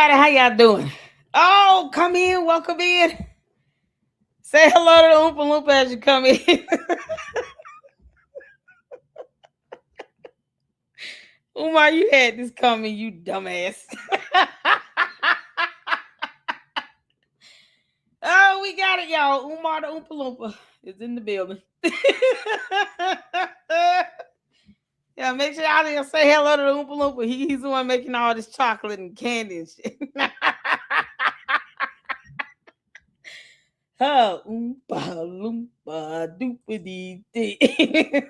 everybody. How y'all doing? Oh, come in. Welcome in. Say hello to the Oompa Loompa as you come in. Umar, you had this coming, you dumbass. Oh, we got it, y'all. Umar the Oompa Loompa is in the building. Yeah, make sure y'all there say hello to the Oompa Loompa. He's the one making all this chocolate and candy and shit. Huh, Oompa Loompa doopity dee.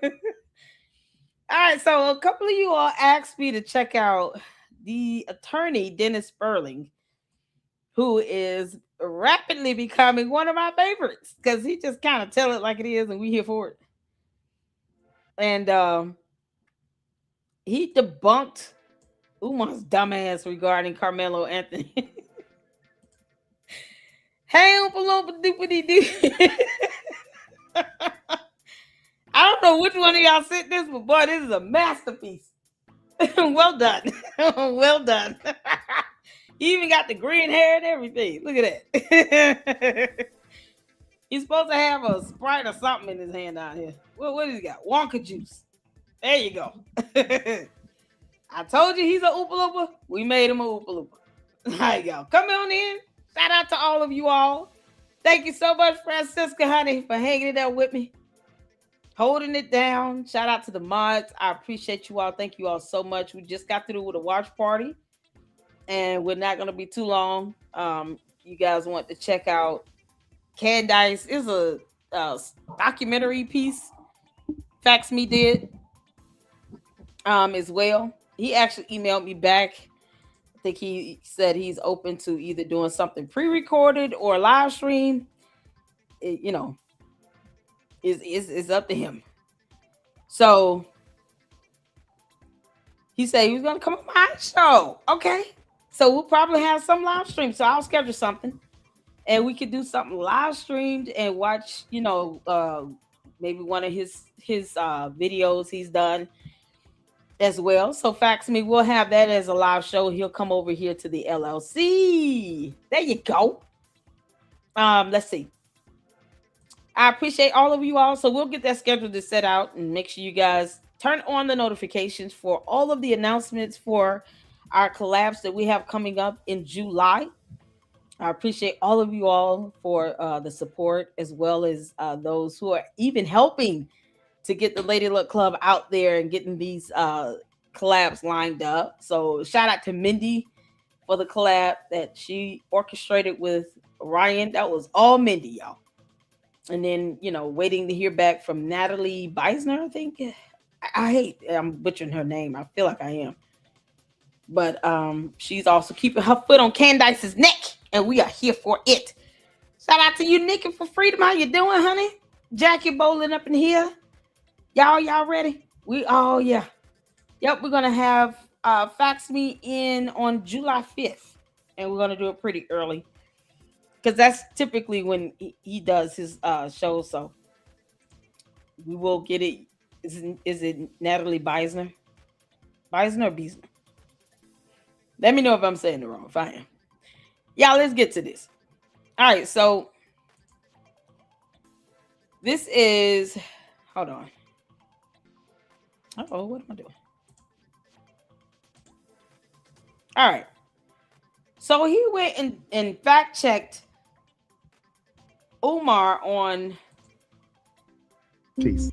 All right, so a couple of you all asked me to check out the attorney Dennis Spurling, who is rapidly becoming one of my favorites because he just kind of tell it like it is, and we here for it. And he debunked Umar's dumbass regarding Karmelo Anthony. Hey, Oompa Loompa doopity doo. I don't know which one of y'all sent this, but boy, this is a masterpiece. Well done. Well done. He even got the green hair and everything. Look at that. He's supposed to have a Sprite or something in his hand down here. What does he got? Wonka juice. There you go. I told you he's a Oompa Loompa. We made him a Oompa Loompa. There you go. Come on in. Shout out to all of you all. Thank you so much, Francisca, honey, for hanging it out with me. Holding it down. Shout out to the mods. I appreciate you all. Thank you all so much. We just got through with a watch party, and we're not going to be too long. You guys want to check out Candice is a documentary piece Fax Me did as well. He actually emailed me back. I think he said he's open to either doing something pre-recorded or live stream. Is up to him. So he said he was gonna come on my show. Okay. So we'll probably have some live stream. So I'll schedule something and we could do something live streamed and watch, maybe one of his videos he's done as well. So Fax Me, we'll have that as a live show. He'll come over here to the LLC. There you go. Let's see. I appreciate all of you all. So we'll get that schedule to set out and make sure you guys turn on the notifications for all of the announcements for our collabs that we have coming up in July. I appreciate all of you all for the support, as well as those who are even helping to get the Lady Luck Club out there and getting these collabs lined up. So shout out to Mindy for the collab that she orchestrated with Ryan. That was all Mindy, y'all. And then, waiting to hear back from Natalie Beisner, I think. I'm butchering her name. I feel like I am. But she's also keeping her foot on Candice's neck, and we are here for it. Shout out to you, Nikki, for freedom. How you doing, honey? Jackie Bowling up in here. Y'all ready? Yeah. Yep, we're going to have Fax Me in on July 5th, and we're going to do it pretty early. Because that's typically when he does his show. So we will get it. Is it Natalie Beisner? Beisner or Beisner? Let me know if I'm saying it wrong. If I am. Y'all, let's get to this. All right. So this is... Hold on. Uh-oh, what am I doing? All right. So he went and fact-checked Umar on Case.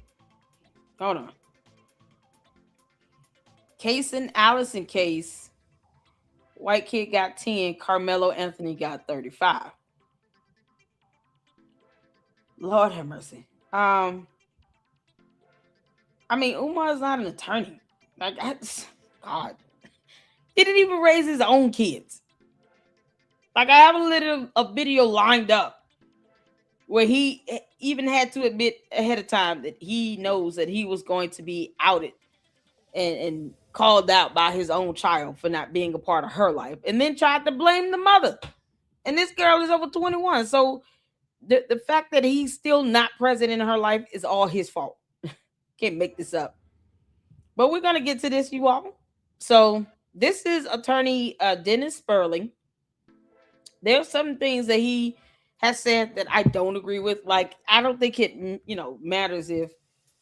Hold on. Case and Allison case. White kid got 10. Karmelo Anthony got 35. Lord have mercy. Umar is not an attorney. God. He didn't even raise his own kids. I have a video lined up where he even had to admit ahead of time that he knows that he was going to be outed and called out by his own child for not being a part of her life, and then tried to blame the mother. And this girl is over 21. So the fact that he's still not present in her life is all his fault. Can't make this up. But we're going to get to this, you all. So this is attorney Dennis Spurling. There's some things that he has said that I don't agree with. Like, I don't think it, matters if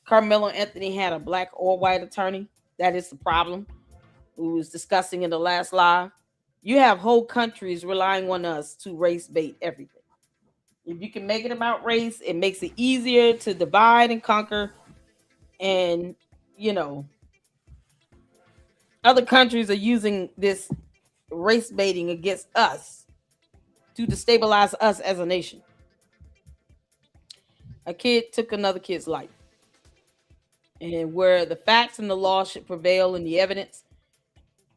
Carmelo Anthony had a black or white attorney. That is the problem. We was discussing in the last live. You have whole countries relying on us to race bait everything. If you can make it about race, it makes it easier to divide and conquer. And, you know, other countries are using this race baiting against us to destabilize us as a nation. A kid took another kid's life. And where the facts and the law should prevail and the evidence,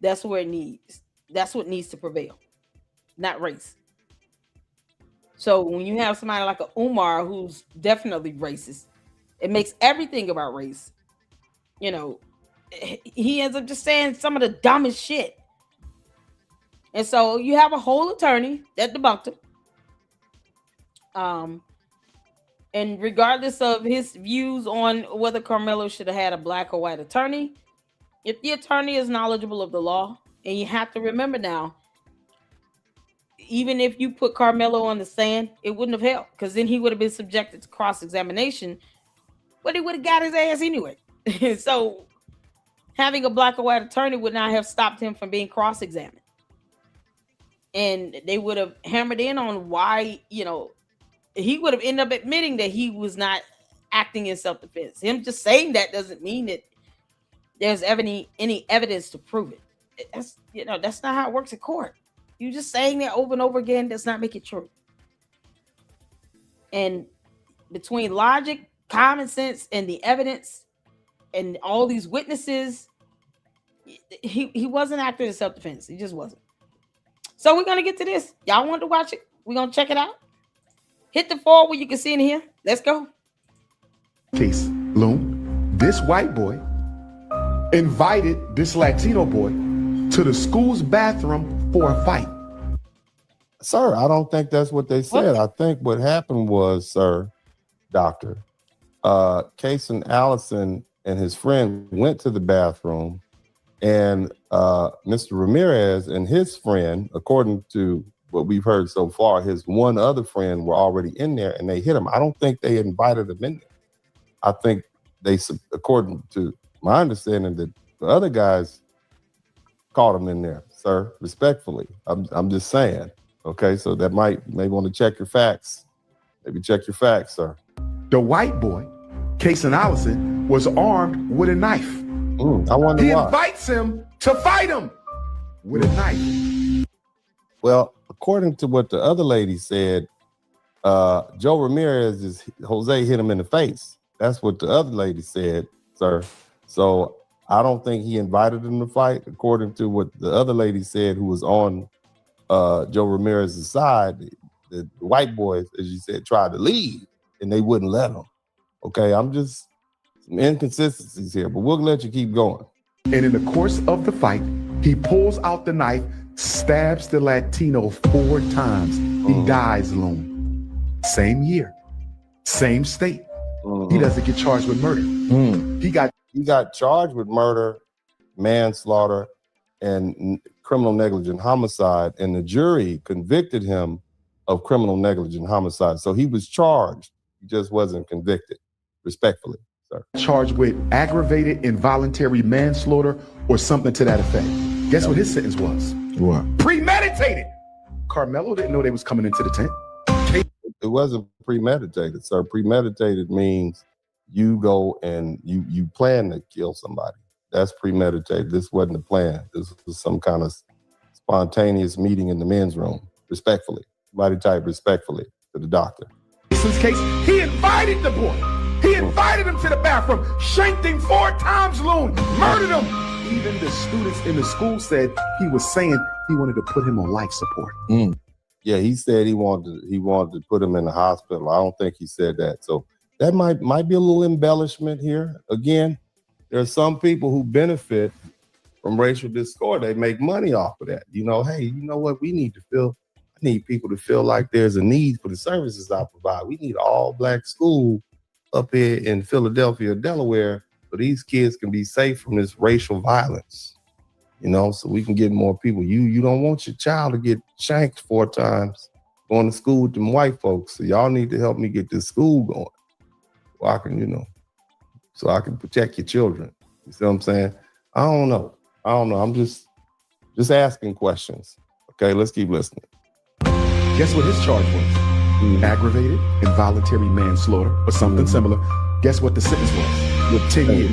that's where it needs. That's what needs to prevail, not race. So when you have somebody like a Umar who's definitely racist, it makes everything about race. You know, he ends up just saying some of the dumbest shit. And so you have a whole attorney that debunked him. And regardless of his views on whether Karmelo should have had a black or white attorney, if the attorney is knowledgeable of the law, and you have to remember now, even if you put Karmelo on the stand, it wouldn't have helped, because then he would have been subjected to cross-examination, but he would have got his ass anyway. So having a black or white attorney would not have stopped him from being cross-examined. And they would have hammered in on why, he would have ended up admitting that he was not acting in self-defense. Him just saying that doesn't mean that there's any evidence to prove it. That's not how it works in court. You just saying that over and over again does not make it true. And between logic, common sense, and the evidence, and all these witnesses, he wasn't acting in self-defense. He just wasn't. So we're gonna get to this. Y'all want to watch it? We're gonna check it out. Hit the 4 where you can see in here. Let's go. Case, Loom, this white boy invited this Latino boy to the school's bathroom for a fight. Sir, I don't think that's what they said. I think what happened was, sir, doctor, Case and Allison and his friend went to the bathroom, and Mr. Ramirez and his friend, according to what we've heard so far, his one other friend were already in there, and they hit him. I don't think they invited him in there. I think they, according to my understanding, that the other guys caught him in there, sir, respectfully. I'm just saying. Okay, so that may want to check your facts. Maybe check your facts, sir. The white boy, Case and Allison, was armed with a knife. I wonder why. He invites him to fight him with a knife. Well, according to what the other lady said, Joe Ramirez Jose hit him in the face. That's what the other lady said, sir. So I don't think he invited him to fight. According to what the other lady said, who was on Joe Ramirez's side, the white boys, as you said, tried to leave and they wouldn't let him. Okay, I'm just some inconsistencies here, but we'll let you keep going. And in the course of the fight, he pulls out the knife, stabs the Latino 4 times. He dies, Loom. Same year, same state. He doesn't get charged with murder. He got charged with murder, manslaughter, and criminal negligent homicide, and the jury convicted him of criminal negligent homicide. So he was charged, he just wasn't convicted, respectfully, sir. Charged with aggravated involuntary manslaughter or something to that effect. Guess what his sentence was? What? Premeditated. Karmelo didn't know they was coming into the tent. It wasn't premeditated, sir. Premeditated means you go and you plan to kill somebody. That's premeditated. This wasn't a plan. This was some kind of spontaneous meeting in the men's room. Respectfully. Somebody type respectfully to the doctor. Jason's case, he invited the boy. He invited him to the bathroom, shanked him 4 times, Loon, murdered him. Even the students in the school said he was saying he wanted to put him on life support. Yeah, he said he wanted to put him in the hospital. I don't think he said that. So that might be a little embellishment here. Again, there are some people who benefit from racial discord. They make money off of that. Hey, you know what? I need people to feel like there's a need for the services I provide. We need all black school up here in Philadelphia, Delaware, so these kids can be safe from this racial violence. you know, so we can get more people. You don't want your child to get shanked 4 times going to school with them white folks. So y'all need to help me get this school going. So I can, you know, so I can protect your children. You see what I'm saying? I don't know. I'm just asking questions. Okay, let's keep listening. Guess what his charge was? Aggravated involuntary manslaughter or something similar. Guess what the sentence was? With 10 years.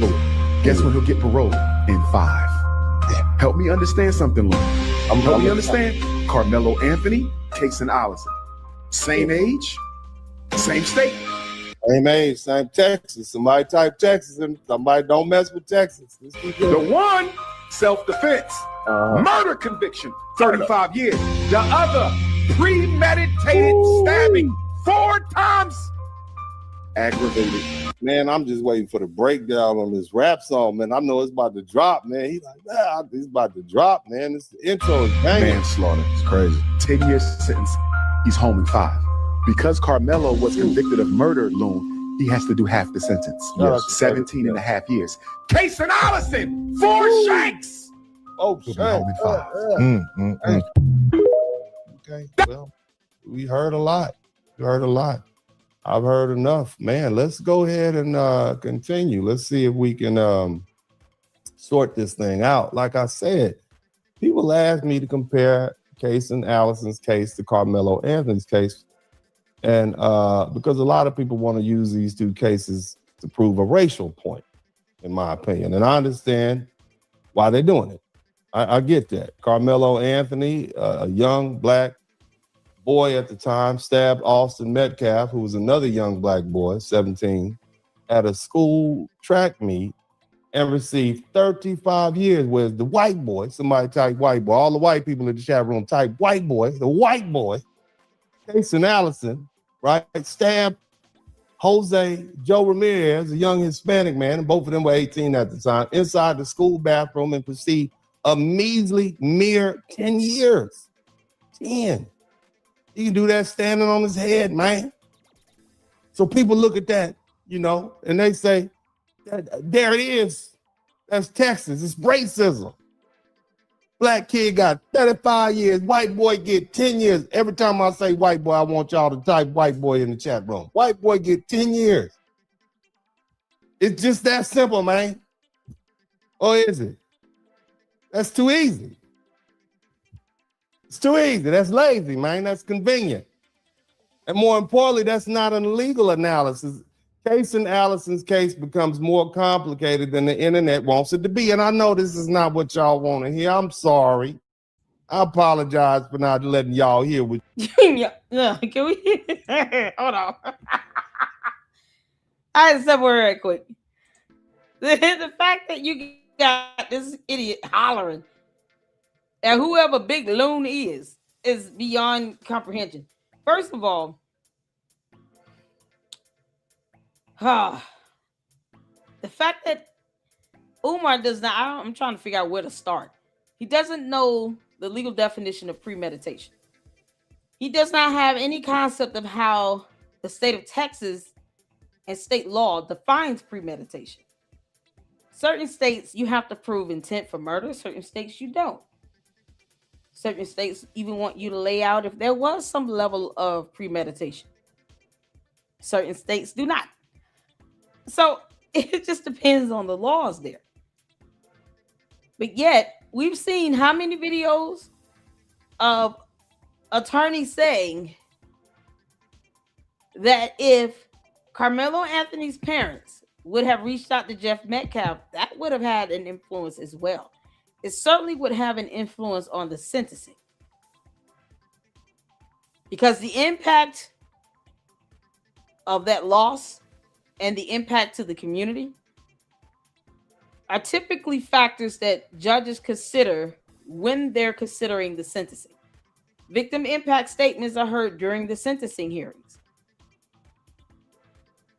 Guess when he'll get paroled? In 5. Help me understand something, Lou. Help me understand. Karmelo Anthony, Kason Allison. Same age, same state. Same age, same Texas. Somebody type Texas and somebody don't mess with Texas. Let's keep going. The one, self-defense. Murder conviction, 35 years. The other, premeditated stabbing, 4 times. Aggravated. Man, I'm just waiting for the breakdown on this rap song, man. I know it's about to drop, man. He's like, it's about to drop, man. This intro is banging. Manslaughter. It's crazy. 10 years sentence. He's home in 5. Because Karmelo was convicted of murder, Loon, he has to do half the sentence. 17 and a half years. Kason Allison, 4 shanks. Oh, shit. Home in 5. Okay, well, we heard a lot. I've heard enough. Man, let's go ahead and continue. Let's see if we can sort this thing out. Like I said, people ask me to compare Kason Allison's case to Karmelo Anthony's case. And because a lot of people want to use these 2 cases to prove a racial point, in my opinion. And I understand why they're doing it. I get that. Karmelo Anthony, a young black boy at the time, stabbed Austin Metcalf, who was another young black boy, 17, at a school track meet and received 35 years, whereas the white boy, somebody type white boy, all the white people in the chat room type white boy, the white boy, Kason Allison, right, stabbed Jose Joe Ramirez, a young Hispanic man, and both of them were 18 at the time, inside the school bathroom and received a measly mere 10 years. 10. He can do that standing on his head, man. So people look at that, you know, and they say, there it is. That's Texas. It's racism. Black kid got 35 years. White boy get 10 years. Every time I say white boy, I want y'all to type white boy in the chat room. White boy get 10 years. It's just that simple, man. Or is it? That's too easy. It's too easy. That's lazy, man. That's convenient. And more importantly, that's not an legal analysis. Kason Allison's case becomes more complicated than the internet wants it to be. And I know this is not what y'all want to hear. I'm sorry. I apologize for not letting y'all hear what. Yeah, can we? Hold on. I had to step away right quick. The fact that you got this idiot hollering at whoever Big Loon is beyond comprehension. First of all, the fact that Umar does not, I'm trying to figure out where to start. He doesn't know the legal definition of premeditation. He does not have any concept of how the state of Texas and state law defines premeditation. Certain states, you have to prove intent for murder. Certain states, you don't. Certain states even want you to lay out if there was some level of premeditation. Certain states do not. So it just depends on the laws there. But yet, we've seen how many videos of attorneys saying that if Karmelo Anthony's parents would have reached out to Jeff Metcalf, that would have had an influence as well. It certainly would have an influence on the sentencing. Because the impact of that loss and the impact to the community are typically factors that judges consider when they're considering the sentencing. Victim impact statements are heard during the sentencing hearings.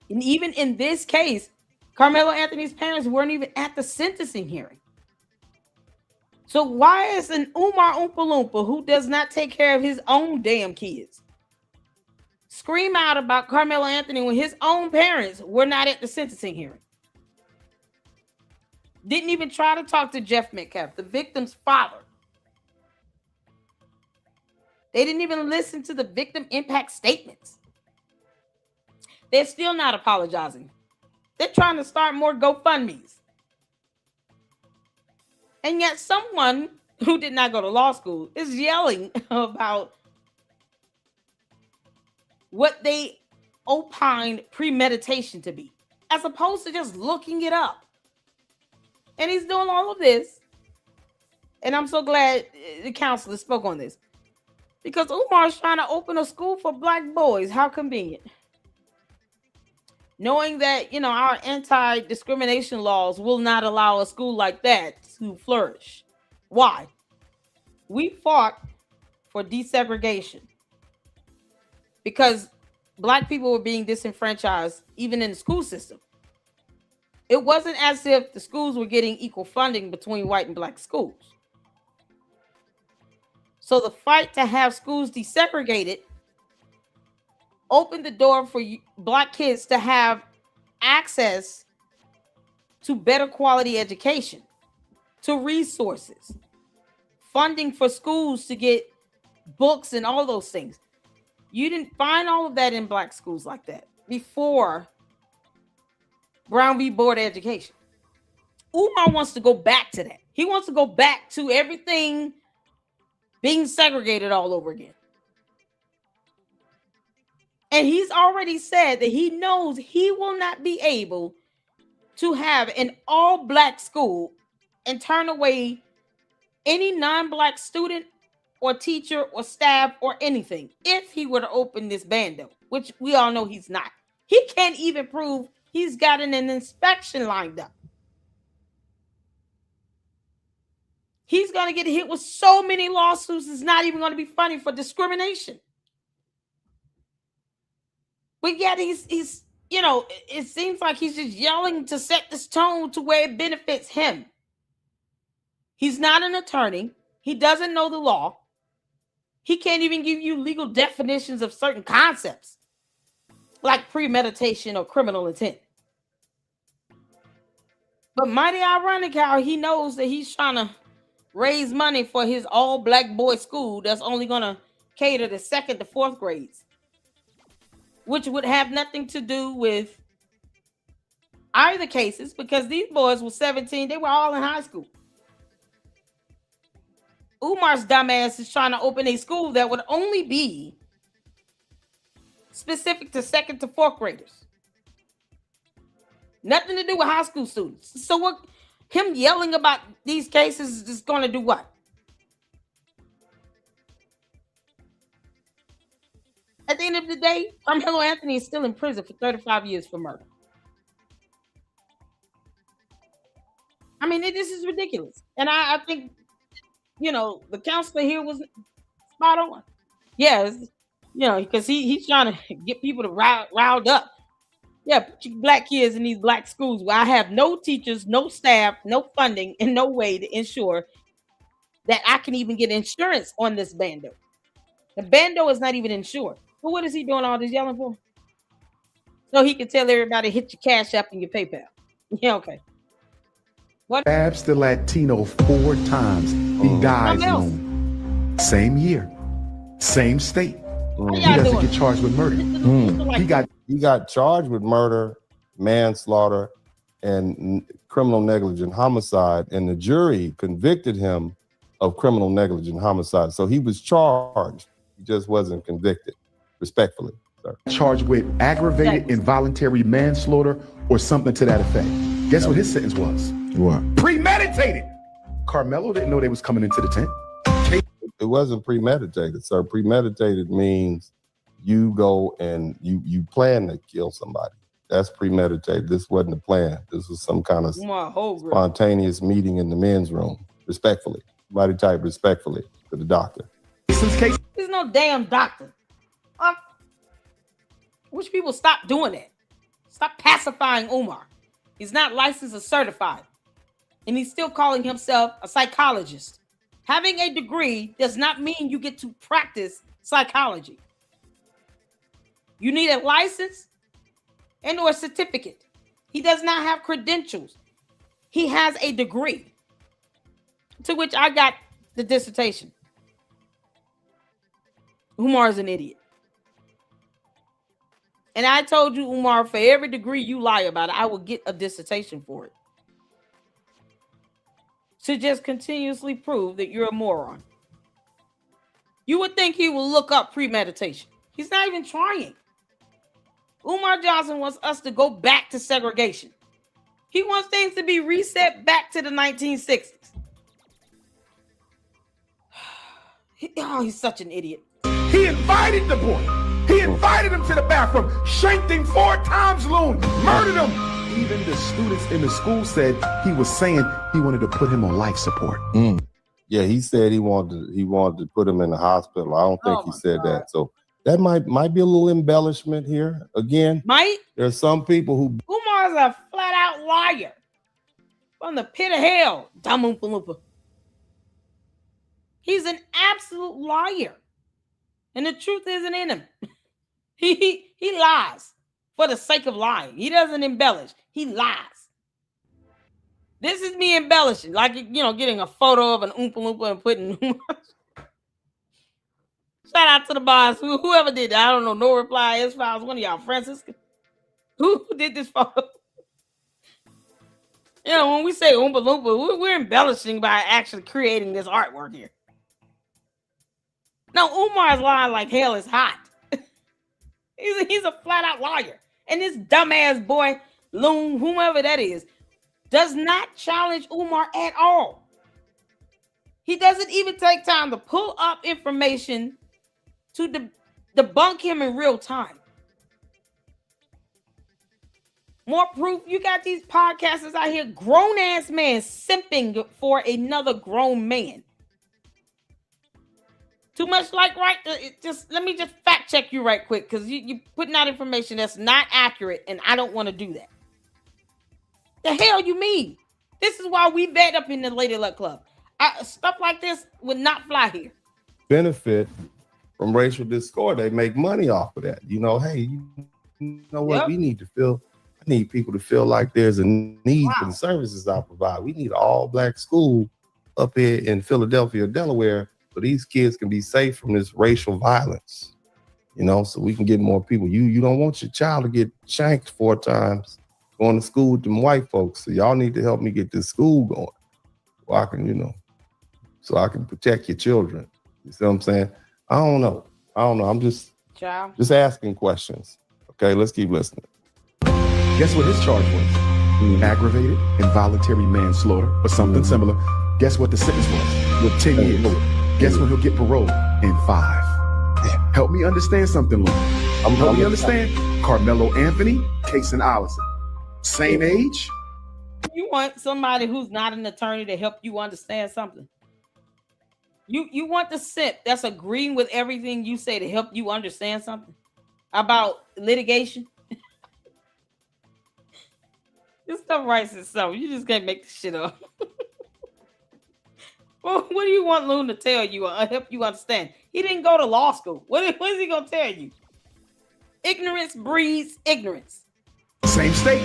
And even in this case, Karmelo Anthony's parents weren't even at the sentencing hearing. So why is an Umar Oompa Loompa who does not take care of his own damn kids scream out about Karmelo Anthony when his own parents were not at the sentencing hearing? Didn't even try to talk to Jeff Metcalf, the victim's father. They didn't even listen to the victim impact statements. They're still not apologizing. They're trying to start more GoFundMes. And yet someone who did not go to law school is yelling about what they opined premeditation to be, as opposed to just looking it up. And he's doing all of this. And I'm so glad the counselor spoke on this. Because Umar's trying to open a school for black boys. How convenient. Knowing that, our anti-discrimination laws will not allow a school like that to flourish. Why? We fought for desegregation because black people were being disenfranchised even in the school system. It wasn't as if the schools were getting equal funding between white and black schools. So the fight to have schools desegregated opened the door for black kids to have access to better quality education, to resources, funding for schools to get books and all those things. You didn't find all of that in black schools like that before Brown v. Board of Education. Umar wants to go back to that. He wants to go back to everything being segregated all over again. And he's already said that he knows he will not be able to have an all-black school and turn away any non-black student or teacher or staff or anything if he were to open this bando, which we all know he's not. He can't even prove he's gotten an inspection lined up. He's going to get hit with so many lawsuits, it's not even going to be funny, for discrimination. But yet he's it seems like he's just yelling to set this tone to where it benefits him. He's not an attorney. He doesn't know the law. He can't even give you legal definitions of certain concepts like premeditation or criminal intent. But mighty ironic how he knows that he's trying to raise money for his all-black boy school that's only going to cater to 2nd to 4th grades, which would have nothing to do with either cases because these boys were 17. They were all in high school. Umar's dumbass is trying to open a school that would only be specific to 2nd to 4th graders. Nothing to do with high school students. So what him yelling about these cases is just going to do what? At the end of the day, Karmelo Anthony is still in prison for 35 years for murder. I mean, this is ridiculous. And I think, the counselor here was spot on. Yeah, because he's trying to get people to riled up. Yeah, put your black kids in these black schools where I have no teachers, no staff, no funding, and no way to ensure that I can even get insurance on this bando. The bando is not even insured. But what is he doing all this yelling for? So he can tell everybody, hit your Cash App and your PayPal. Yeah, okay. What? Stabs the Latino 4 times. He dies alone. Same year, same state. He doesn't get charged with murder. He got charged with murder, manslaughter, and criminal negligent homicide, and the jury convicted him of criminal negligent homicide. So he was charged, he just wasn't convicted. Respectfully, sir. Charged with aggravated involuntary manslaughter or something to that effect. Guess what his sentence was? What? Premeditated. Karmelo didn't know they was coming into the tent. It wasn't premeditated, sir. Premeditated means you go and you plan to kill somebody. That's premeditated. This wasn't a plan. This was some kind of spontaneous meeting in the men's room. Respectfully. Somebody type respectfully to the doctor. There's no damn doctor. Wish people stop doing that. Stop pacifying Umar. He's not licensed or certified. And he's still calling himself a psychologist. Having a degree does not mean you get to practice psychology. You need a license and or a certificate. He does not have credentials. He has a degree, to which I got the dissertation. Umar is an idiot. And I told you, Umar, for every degree you lie about it, I will get a dissertation for it. To just continuously prove that you're a moron. You would think he will look up premeditation. He's not even trying. Umar Johnson wants us to go back to segregation. He wants things to be reset back to the 1960s. He's such an idiot. He invited the boy. He invited him to the bathroom, shanked him 4 times, Loon, murdered him. Even the students in the school said he was saying he wanted to put him on life support. Yeah, he said he wanted to put him in the hospital. I don't think he said that. So that might be a little embellishment here. Again, there's some people who Umar's a flat out liar from the pit of hell. Dumb Oompa Loompa. He's an absolute liar, and the truth isn't in him. He lies for the sake of lying. He doesn't embellish. He lies. This is me embellishing, like, you know, getting a photo of an Oompa Loompa and putting. Shout out to the boss, whoever did that. I don't know. No reply. S-Files. One of y'all, Francisco. Who did this photo? You know, when we say Oompa Loompa, we're embellishing by actually creating this artwork here. No, Umar's lying like hell is hot. He's a flat out liar. And this dumbass boy, Loon, whomever that is, does not challenge Umar at all. He doesn't even take time to pull up information to debunk him in real time. More proof, you got these podcasters out here, grown-ass man simping for another grown man. Too much like, right? Let me just fact check you right quick, because you're putting out information that's not accurate, and I don't want to do that. The hell you mean? This is why we vet up in the Lady Luck Club. Stuff like this would not fly here. Benefit from racial discord. They make money off of that. You know, hey, you know what? We need to feel, I need people to feel like there's a need for the services I provide. We need an all-black school up here in Philadelphia, Delaware, so these kids can be safe from this racial violence, you know, so we can get more people. You don't want your child to get shanked 4 times going to school with them white folks. So y'all need to help me get this school going. So I can, you know, so I can protect your children. You see what I'm saying? I don't know. I'm just asking questions. Okay, let's keep listening. Guess what his charge was? Aggravated involuntary manslaughter or something similar. Guess what the sentence was? With 10 years. Guess when he'll get parole? In 5. Help me understand something, Lou. Help me understand. Karmelo Anthony, Kason Allison. Same age? You want somebody who's not an attorney to help you understand something. You want the simp that's agreeing with everything you say to help you understand something about litigation. This stuff writes itself. You just can't make this shit up. Well, what do you want Loon to tell you or help you understand? He didn't go to law school. What is he going to tell you? Ignorance breeds ignorance. Same state.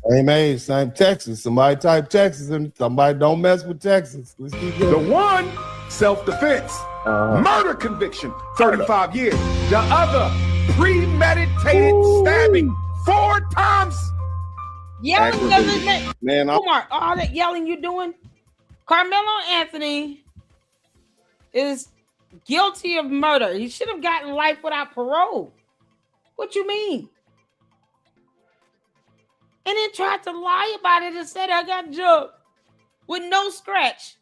Same age, same Texas. Somebody type Texas and somebody don't mess with Texas. Let's keep going. The one, self-defense. Murder conviction, 35 years. The other, premeditated stabbing, 4 times. Yelling doesn't make... Man, Umar, all that yelling you doing? Karmelo Anthony is guilty of murder. He should have gotten life without parole. What you mean? And then tried to lie about it and said I got jumped with no scratch.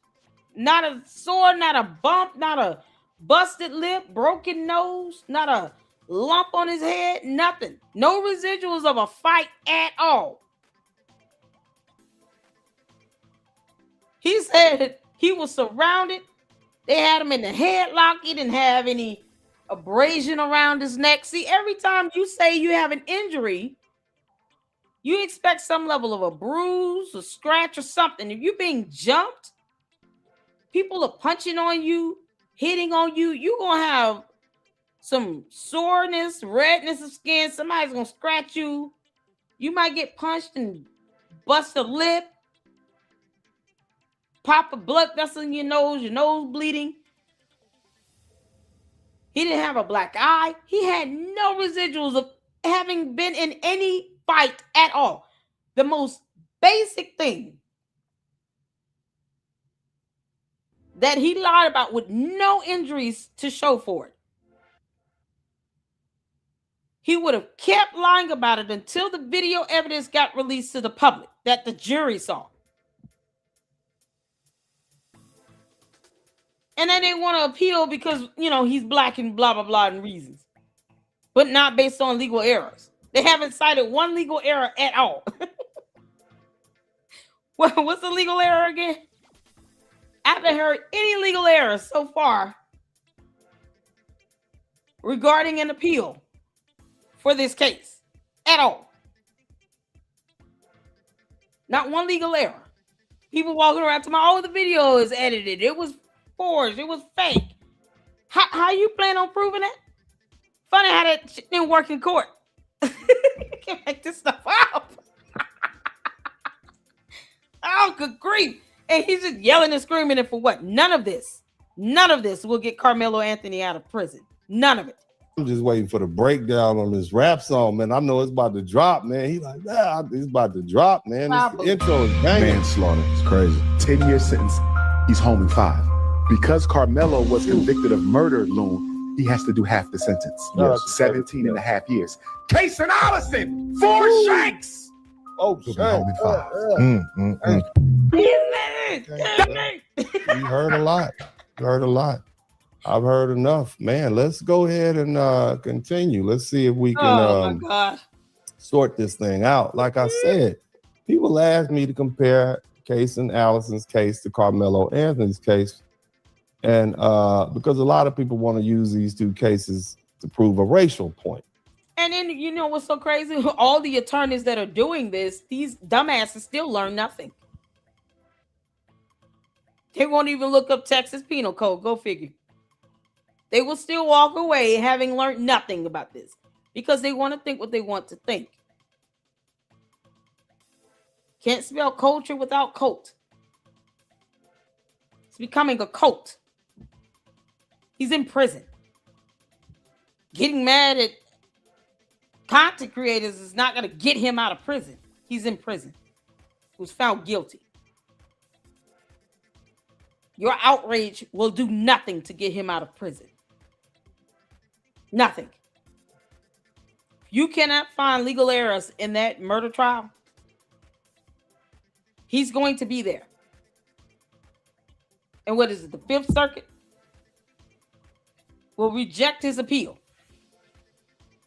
Not a sore, not a bump, not a busted lip, broken nose, not a lump on his head, nothing. No residuals of a fight at all. He said he was surrounded. They had him in the headlock. He didn't have any abrasion around his neck. See, every time you say you have an injury, you expect some level of a bruise, a scratch, or something. If you're being jumped, people are punching on you, hitting on you, you're going to have some soreness, redness of skin. Somebody's going to scratch you. You might get punched and bust a lip. pop a blood vessel in your nose bleeding. He didn't have a black eye. He had no residuals of having been in any fight at all. The most basic thing that he lied about with no injuries to show for it. He would have kept lying about it until the video evidence got released to the public that the jury saw. And then they want to appeal because, he's black and blah, blah, blah, and reasons. But not based on legal errors. They haven't cited one legal error at all. Well, what's the legal error again? I haven't heard any legal errors so far regarding an appeal for this case at all. Not one legal error. People walking around to the video is edited. It was forged. It was fake. How you plan on proving that? Funny how that shit didn't work in court. You can't make this stuff up. Oh, good grief. And he's just yelling and screaming it for what? None of this will get Karmelo Anthony out of prison. None of it. I'm just waiting for the breakdown on this rap song, man. I know it's about to drop, man. He's like, it's about to drop, man. This intro is banging. Manslaughter. It's crazy. 10-year sentence. He's home in 5. Because Karmelo was convicted of murder, Loom, he has to do half the sentence. 17 and a half years. Kason Allison, 4 shanks. Oh, he'll be home in 5. You heard a lot. I've heard enough, man. Let's go ahead and continue. Let's see if we can sort this thing out. Like I said, people asked me to compare Kason Allison's case to Karmelo Anthony's case, and because a lot of people want to use these two cases to prove a racial point. And then you know what's so crazy? All the attorneys that are doing this, these dumbasses still learn nothing. They won't even look up Texas Penal Code. Go figure. They will still walk away having learned nothing about this because they want to think what they want to think. Can't spell culture without cult. It's becoming a cult. He's in prison. Getting mad at content creators is not going to get him out of prison. He's in prison. He was found guilty. Your outrage will do nothing to get him out of prison. Nothing. You cannot find legal errors in that murder trial. He's going to be there. And what is it? The Fifth Circuit will reject his appeal.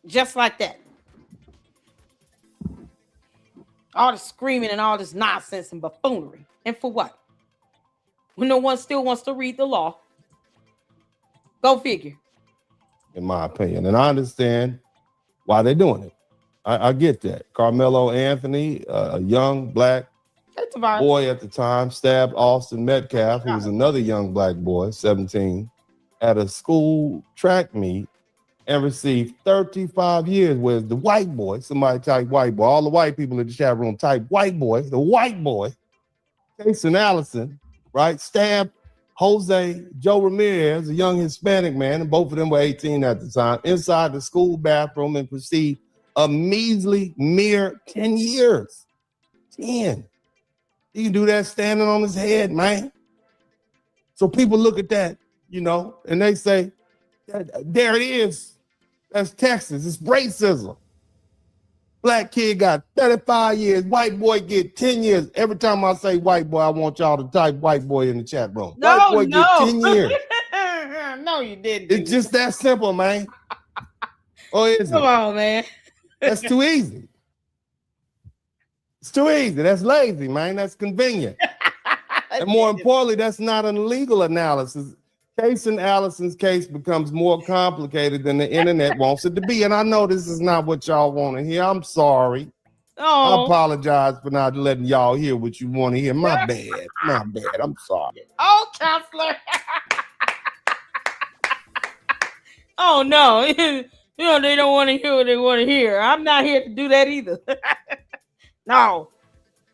Just like that. All the screaming and all this nonsense and buffoonery. And for what? When no one still wants to read the law. Go figure. In my opinion. And I understand why they're doing it. I get that. Karmelo Anthony, a young black boy at the time, stabbed Austin Metcalf, who was another young black boy, 17, at a school track meet and received 35 years, whereas the white boy, somebody type white boy, all the white people in the chat room type white boy, the white boy, Kason Allison, right, stabbed Jose Joe Ramirez, a young Hispanic man, and both of them were 18 at the time, inside the school bathroom and received a measly mere 10 years. 10. He can do that standing on his head, man. So people look at that, and they say, there it is. That's Texas. It's racism. Black kid got 35 years. White boy get 10 years. Every time I say white boy, I want y'all to type white boy in the chat room. No, white boy get 10 years. No, you didn't. It's just that simple, man. Or is it? Come on, man. That's too easy. It's too easy. That's lazy, man. That's convenient. And more importantly, that's not an legal analysis. Kason Allison's case becomes more complicated than the internet wants it to be. And I know this is not what y'all want to hear. I'm sorry. I apologize for not letting y'all hear what you want to hear. My bad. My bad. I'm sorry. Oh, counselor. Oh, no. They don't want to hear what they want to hear. I'm not here to do that either. No.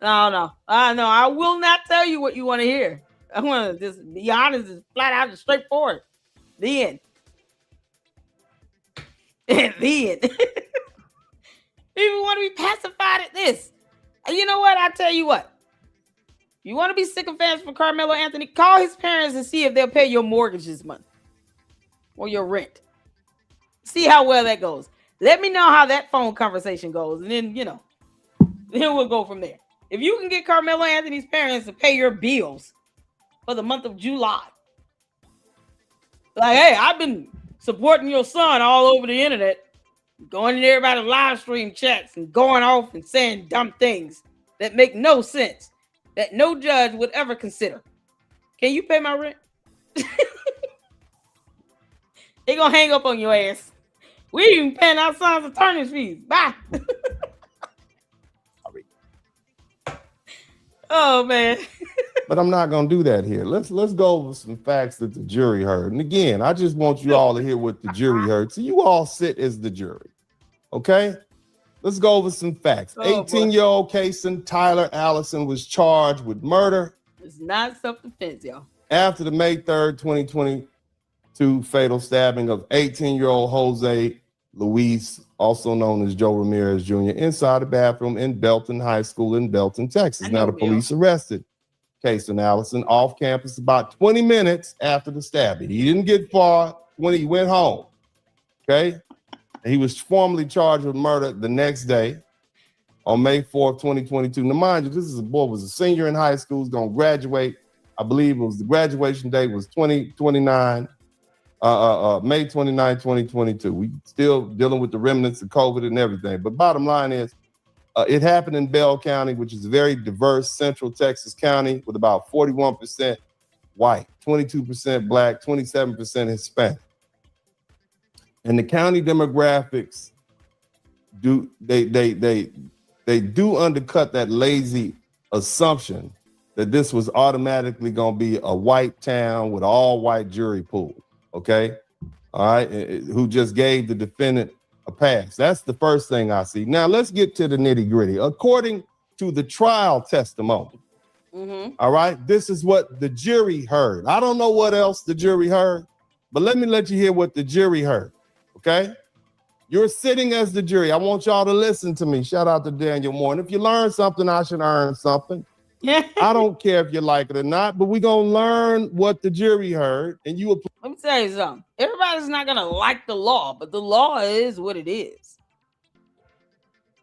I will not tell you what you want to hear. I want to just be honest and flat out and straightforward. The end. The end. People want to be pacified at this. And you know what? I tell you what. You want to be sycophants for Karmelo Anthony? Call his parents and see if they'll pay your mortgage this month or your rent. See how well that goes. Let me know how that phone conversation goes, and then then we'll go from there. If you can get Karmelo Anthony's parents to pay your bills for the month of July, like, hey, I've been supporting your son all over the internet, going in everybody's live stream chats and going off and saying dumb things that make no sense, that no judge would ever consider. Can you pay my rent? They gonna hang up on your ass. We ain't even paying our son's attorney's fees. Bye. Oh man. But I'm not gonna do that here. Let's go over some facts that the jury heard. And again, I just want you all to hear what the jury heard. So you all sit as the jury. Okay? Let's go over some facts. 18-year-old Kason Tyler Allison was charged with murder. It's not self-defense, y'all. After the May 3rd, 2022 fatal stabbing of 18-year-old Jose Luis, also known as Joe Ramirez Jr., inside a bathroom in Belton High School in Belton, Texas. Now, the police arrested Kason Allison off campus about 20 minutes after the stabbing. He didn't get far when he went home. Okay? He was formally charged with murder the next day on May 4th, 2022. Now, mind you, this is a boy was a senior in high school, was going to graduate. I believe it was the graduation date was May 29, 2022. We still dealing with the remnants of COVID and everything. But bottom line is, it happened in Bell County, which is a very diverse Central Texas county with about 41% white, 22% black, 27% Hispanic. And the county demographics do undercut that lazy assumption that this was automatically going to be a white town with all white jury pool. Okay, all right, who just gave the defendant a pass. That's the first thing I see. Now let's get to the nitty gritty. According to the trial testimony, all right, this is what the jury heard. I don't know what else the jury heard, but let me let you hear what the jury heard. Okay, you're sitting as the jury. I want y'all to listen to me. Shout out to Daniel Moore. And if you learn something, I should earn something. I don't care if you like it or not, but we're going to learn what the jury heard. And you will. Let me tell you something. Everybody's not going to like the law, but the law is what it is.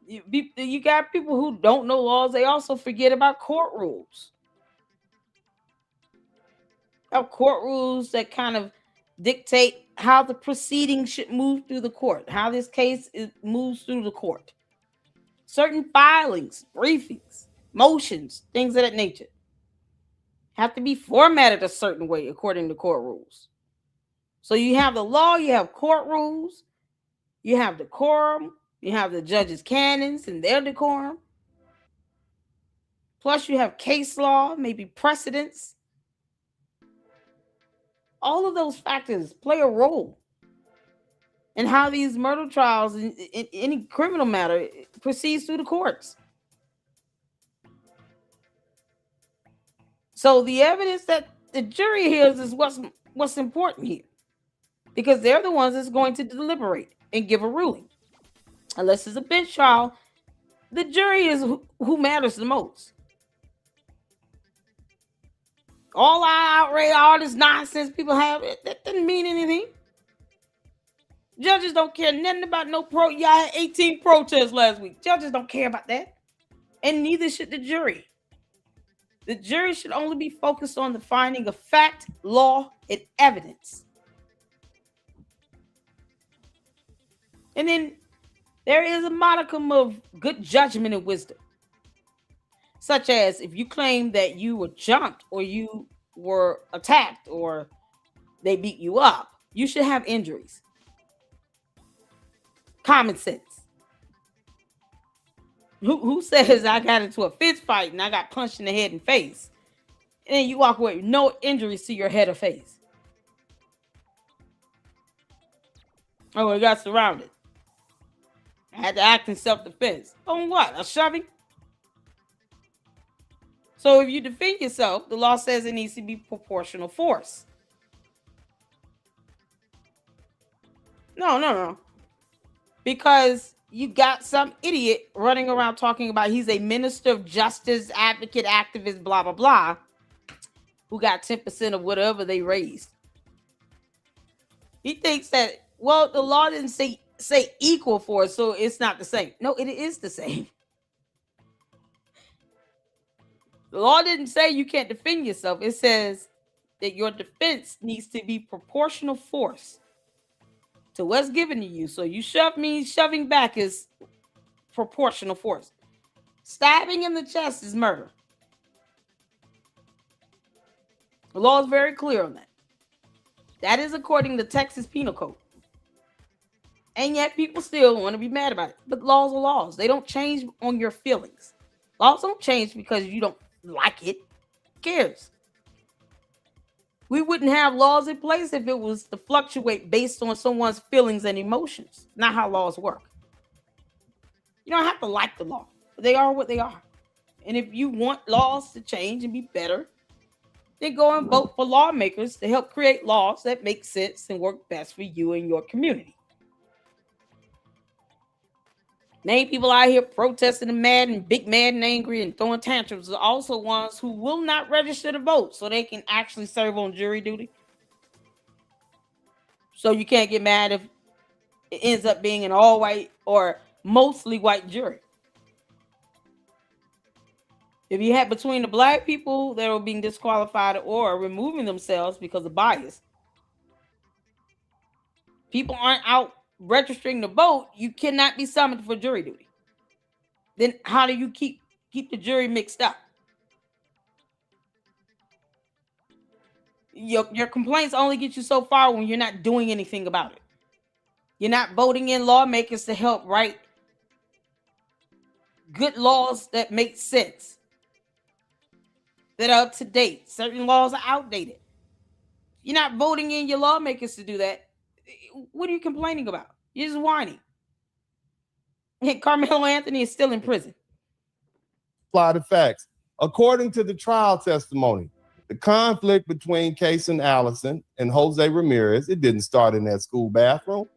You got people who don't know laws. They also forget about court rules. Court rules that kind of dictate how the proceedings should move through the court, how this case moves through the court. Certain filings, briefings, motions, things of that nature have to be formatted a certain way according to court rules. So you have the law, you have court rules, you have decorum, you have the judges' canons and their decorum. Plus you have case law, maybe precedents. All of those factors play a role in how these murder trials in any criminal matter proceeds through the courts. So the evidence that the jury hears is what's important here, because they're the ones that's going to deliberate and give a ruling. Unless it's a bench trial, the jury is who matters the most. All our outrage, all this nonsense people have, that doesn't mean anything. Judges don't care nothing about no y'all had 18 protests last week. Judges don't care about that. And neither should the jury. The jury should only be focused on the finding of fact, law, and evidence. And then there is a modicum of good judgment and wisdom. Such as if you claim that you were jumped or you were attacked or they beat you up, you should have injuries. Common sense. Who says I got into a fist fight and I got punched in the head and face, and then you walk away with no injuries to your head or face? Oh, I got surrounded. I had to act in self-defense. On what? A shoving? So if you defend yourself, the law says it needs to be proportional force. No. Because you got some idiot running around talking about he's a minister of justice, advocate, activist, blah, blah, blah, who got 10% of whatever they raised. He thinks that, well, the law didn't say equal force, so it's not the same. No, it is the same. The law didn't say you can't defend yourself. It says that your defense needs to be proportional force to what's given to you. So you shove means shoving back is proportional force. Stabbing in the chest is murder. The law is very clear on that. That is according to Texas Penal Code. And yet people still want to be mad about it. But laws are laws. They don't change on your feelings. Laws don't change because you don't like it. Who cares? We wouldn't have laws in place if it was to fluctuate based on someone's feelings and emotions. Not how laws work. You don't have to like the law. They are what they are. And if you want laws to change and be better, then go and vote for lawmakers to help create laws that make sense and work best for you and your community. Many people out here protesting and mad and big mad and angry and throwing tantrums are also ones who will not register to vote so they can actually serve on jury duty. So you can't get mad if it ends up being an all white or mostly white jury. If you had between the black people that are being disqualified or removing themselves because of bias, people aren't out registering to vote, you cannot be summoned for jury duty. Then how do you keep the jury mixed up? Your complaints only get you so far when you're not doing anything about it. You're not voting in lawmakers to help write good laws that make sense, that are up to date. Certain laws are outdated. You're not voting in your lawmakers to do that. What are you complaining about? You're just whining. And Karmelo Anthony is still in prison. Apply the facts. According to the trial testimony, the conflict between Case and Allison and Jose Ramirez, it didn't start in that school bathroom.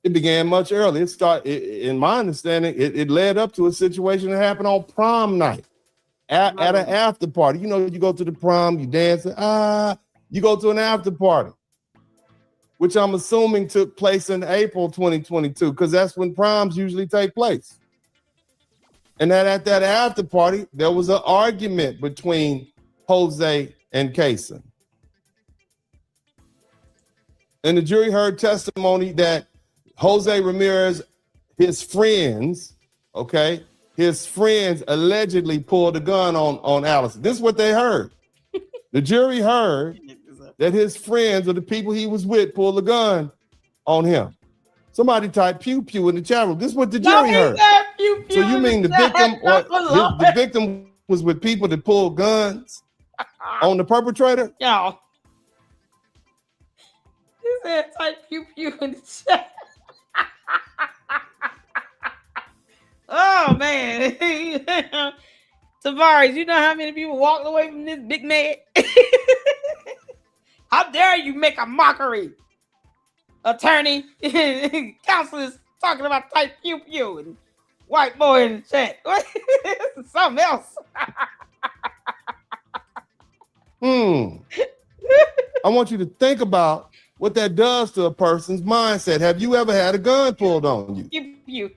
It began much earlier. In my understanding, it led up to a situation that happened on prom night at an after party. You know, you go to the prom, you dance, you go to an after party, which I'm assuming took place in April 2022, because that's when proms usually take place. And then at that after party, there was an argument between Jose and Kaysen. And the jury heard testimony that Jose Ramirez, his friends allegedly pulled a gun on Allison. This is what they heard. The jury heard that his friends or the people he was with pulled a gun on him. Somebody typed pew pew in the chat room. This is what the jury heard. Pew, pew, so you mean the victim or the victim was with people that pulled guns on the perpetrator? Y'all. He said type pew pew in the chat. Oh man. Tavares, you know how many people walked away from this big man? How dare you make a mockery? Attorney, counselors talking about type pew pew and white boy in the chat. Something else. I want you to think about what that does to a person's mindset. Have you ever had a gun pulled on you? Pew pew.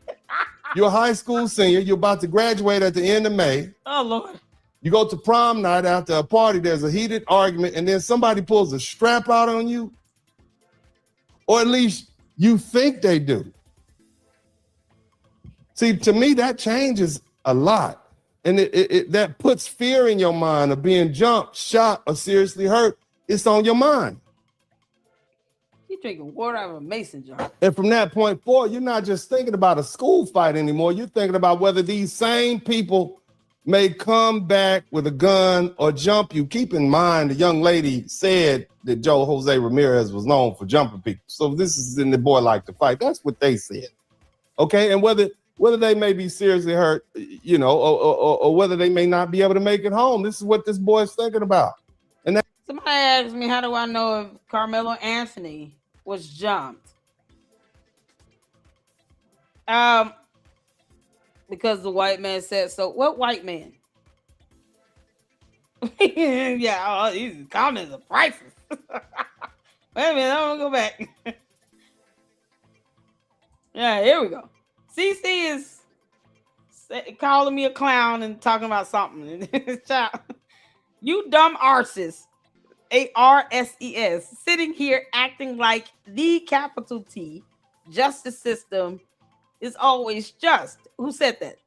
You're a high school senior. You're about to graduate at the end of May. Oh, Lord. You go to prom night after a party. There's a heated argument, and then somebody pulls a strap out on you. Or at least you think they do. See, to me, that changes a lot. And that puts fear in your mind of being jumped, shot, or seriously hurt. It's on your mind. You're drinking water out of a mason jar. And from that point forward, you're not just thinking about a school fight anymore. You're thinking about whether these same people may come back with a gun or jump you. Keep in mind, the young lady said that Jose Ramirez was known for jumping people. So this is in the boy like to fight. That's what they said. Okay. And whether whether they may be seriously hurt, you know, or whether they may not be able to make it home. This is what this boy's thinking about. And that Somebody asked me, how do I know if Karmelo Anthony was jumped? Because the white man said so. What white man? Yeah, these comments are priceless. Wait a minute, I'm gonna go back. Yeah, here we go. CC is calling me a clown and talking about something. You dumb arses, ARSES, sitting here acting like the capital T justice system is always just. Who said that?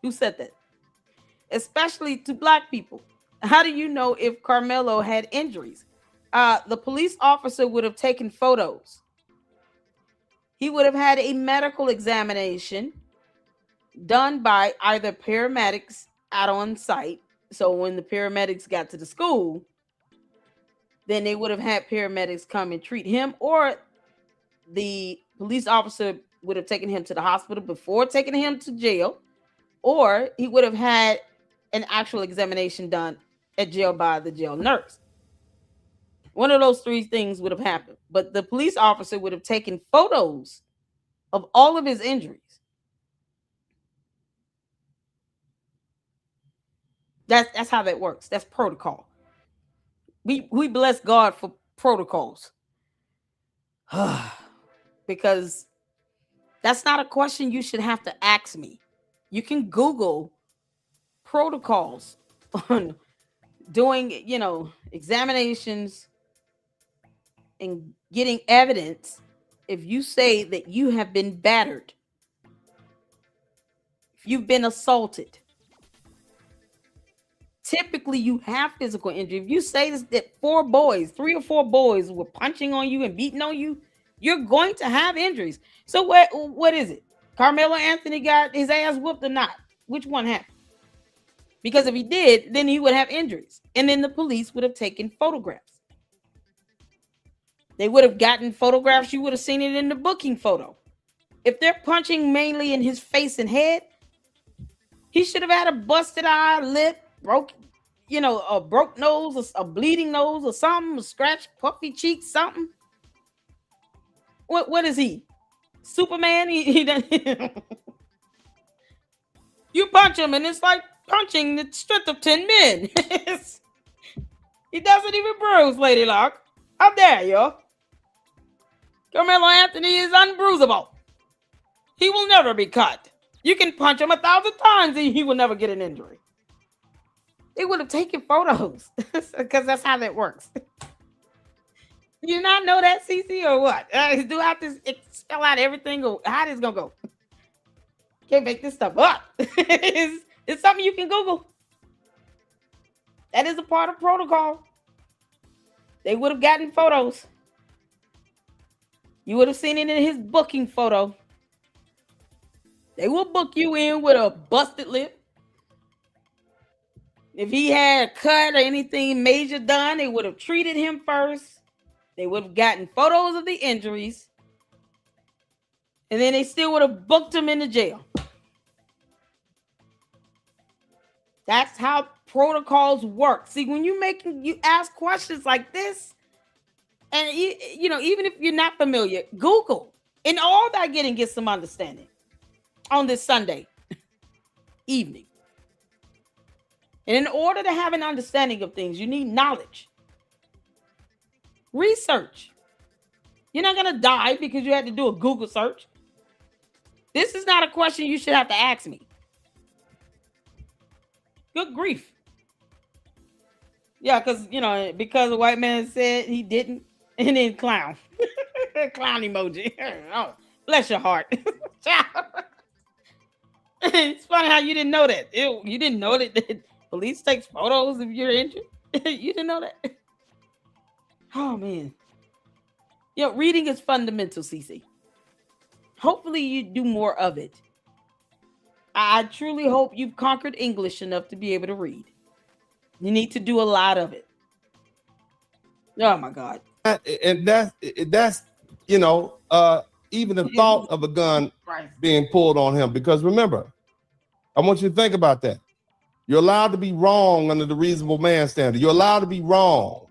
Who said that? Especially to black people. How do you know if Karmelo had injuries? The police officer would have taken photos. He would have had a medical examination done by either paramedics out on site. So when the paramedics got to the school, then they would have had paramedics come and treat him, or the police officer would have taken him to the hospital before taking him to jail, or he would have had an actual examination done at jail by the jail nurse. One of those three things would have happened, but the police officer would have taken photos of all of his injuries. That's how that works. That's protocol. We bless God for protocols. Because that's not a question you should have to ask me. You can Google protocols on doing, you know, examinations and getting evidence. If you say that you have been battered, if you've been assaulted, typically you have physical injury. If you say this, that 3 or 4 boys were punching on you and beating on you, you're going to have injuries. So what is it? Karmelo Anthony got his ass whooped or not? Which one happened? Because if he did, then he would have injuries. And then the police would have taken photographs. They would have gotten photographs. You would have seen it in the booking photo. If they're punching mainly in his face and head, he should have had a busted eye, lip, broke nose, a bleeding nose or something, a scratched, puffy cheek, something. What is he? Superman? He You punch him and it's like punching the strength of 10 men. He doesn't even bruise, Lady Luck. How dare you? Karmelo Anthony is unbruisable. He will never be cut. You can punch him 1,000 times and he will never get an injury. They would have taken photos because that's how that works. You not know that, CC, or what? Do I have to spell out everything, or how this gonna go? Can't make this stuff up. It's something you can Google. That is a part of protocol. They would have gotten photos. You would have seen it in his booking photo. They will book you in with a busted lip. If he had a cut or anything major done, they would have treated him first. They would have gotten photos of the injuries. And then they still would have booked him in the jail. That's how protocols work. See, when you ask questions like this, and you know, even if you're not familiar, Google. And all that get some understanding on this Sunday evening. And in order to have an understanding of things, you need knowledge. Research. You're not going to die because you had to do a Google search. This is not a question you should have to ask me. Good grief. Yeah, because the white man said he didn't, and then clown. Clown emoji. Oh, bless your heart. It's funny how you didn't know that. You didn't know that police takes photos if you're injured. You didn't know that. Oh man. Reading is fundamental, CC. Hopefully you do more of it. I truly hope you've conquered English enough to be able to read. You need to do a lot of it. Oh my God. And that's even the thought of a gun being pulled on him. Because remember, I want you to think about that. You're allowed to be wrong under the reasonable man standard. You're allowed to be wrong.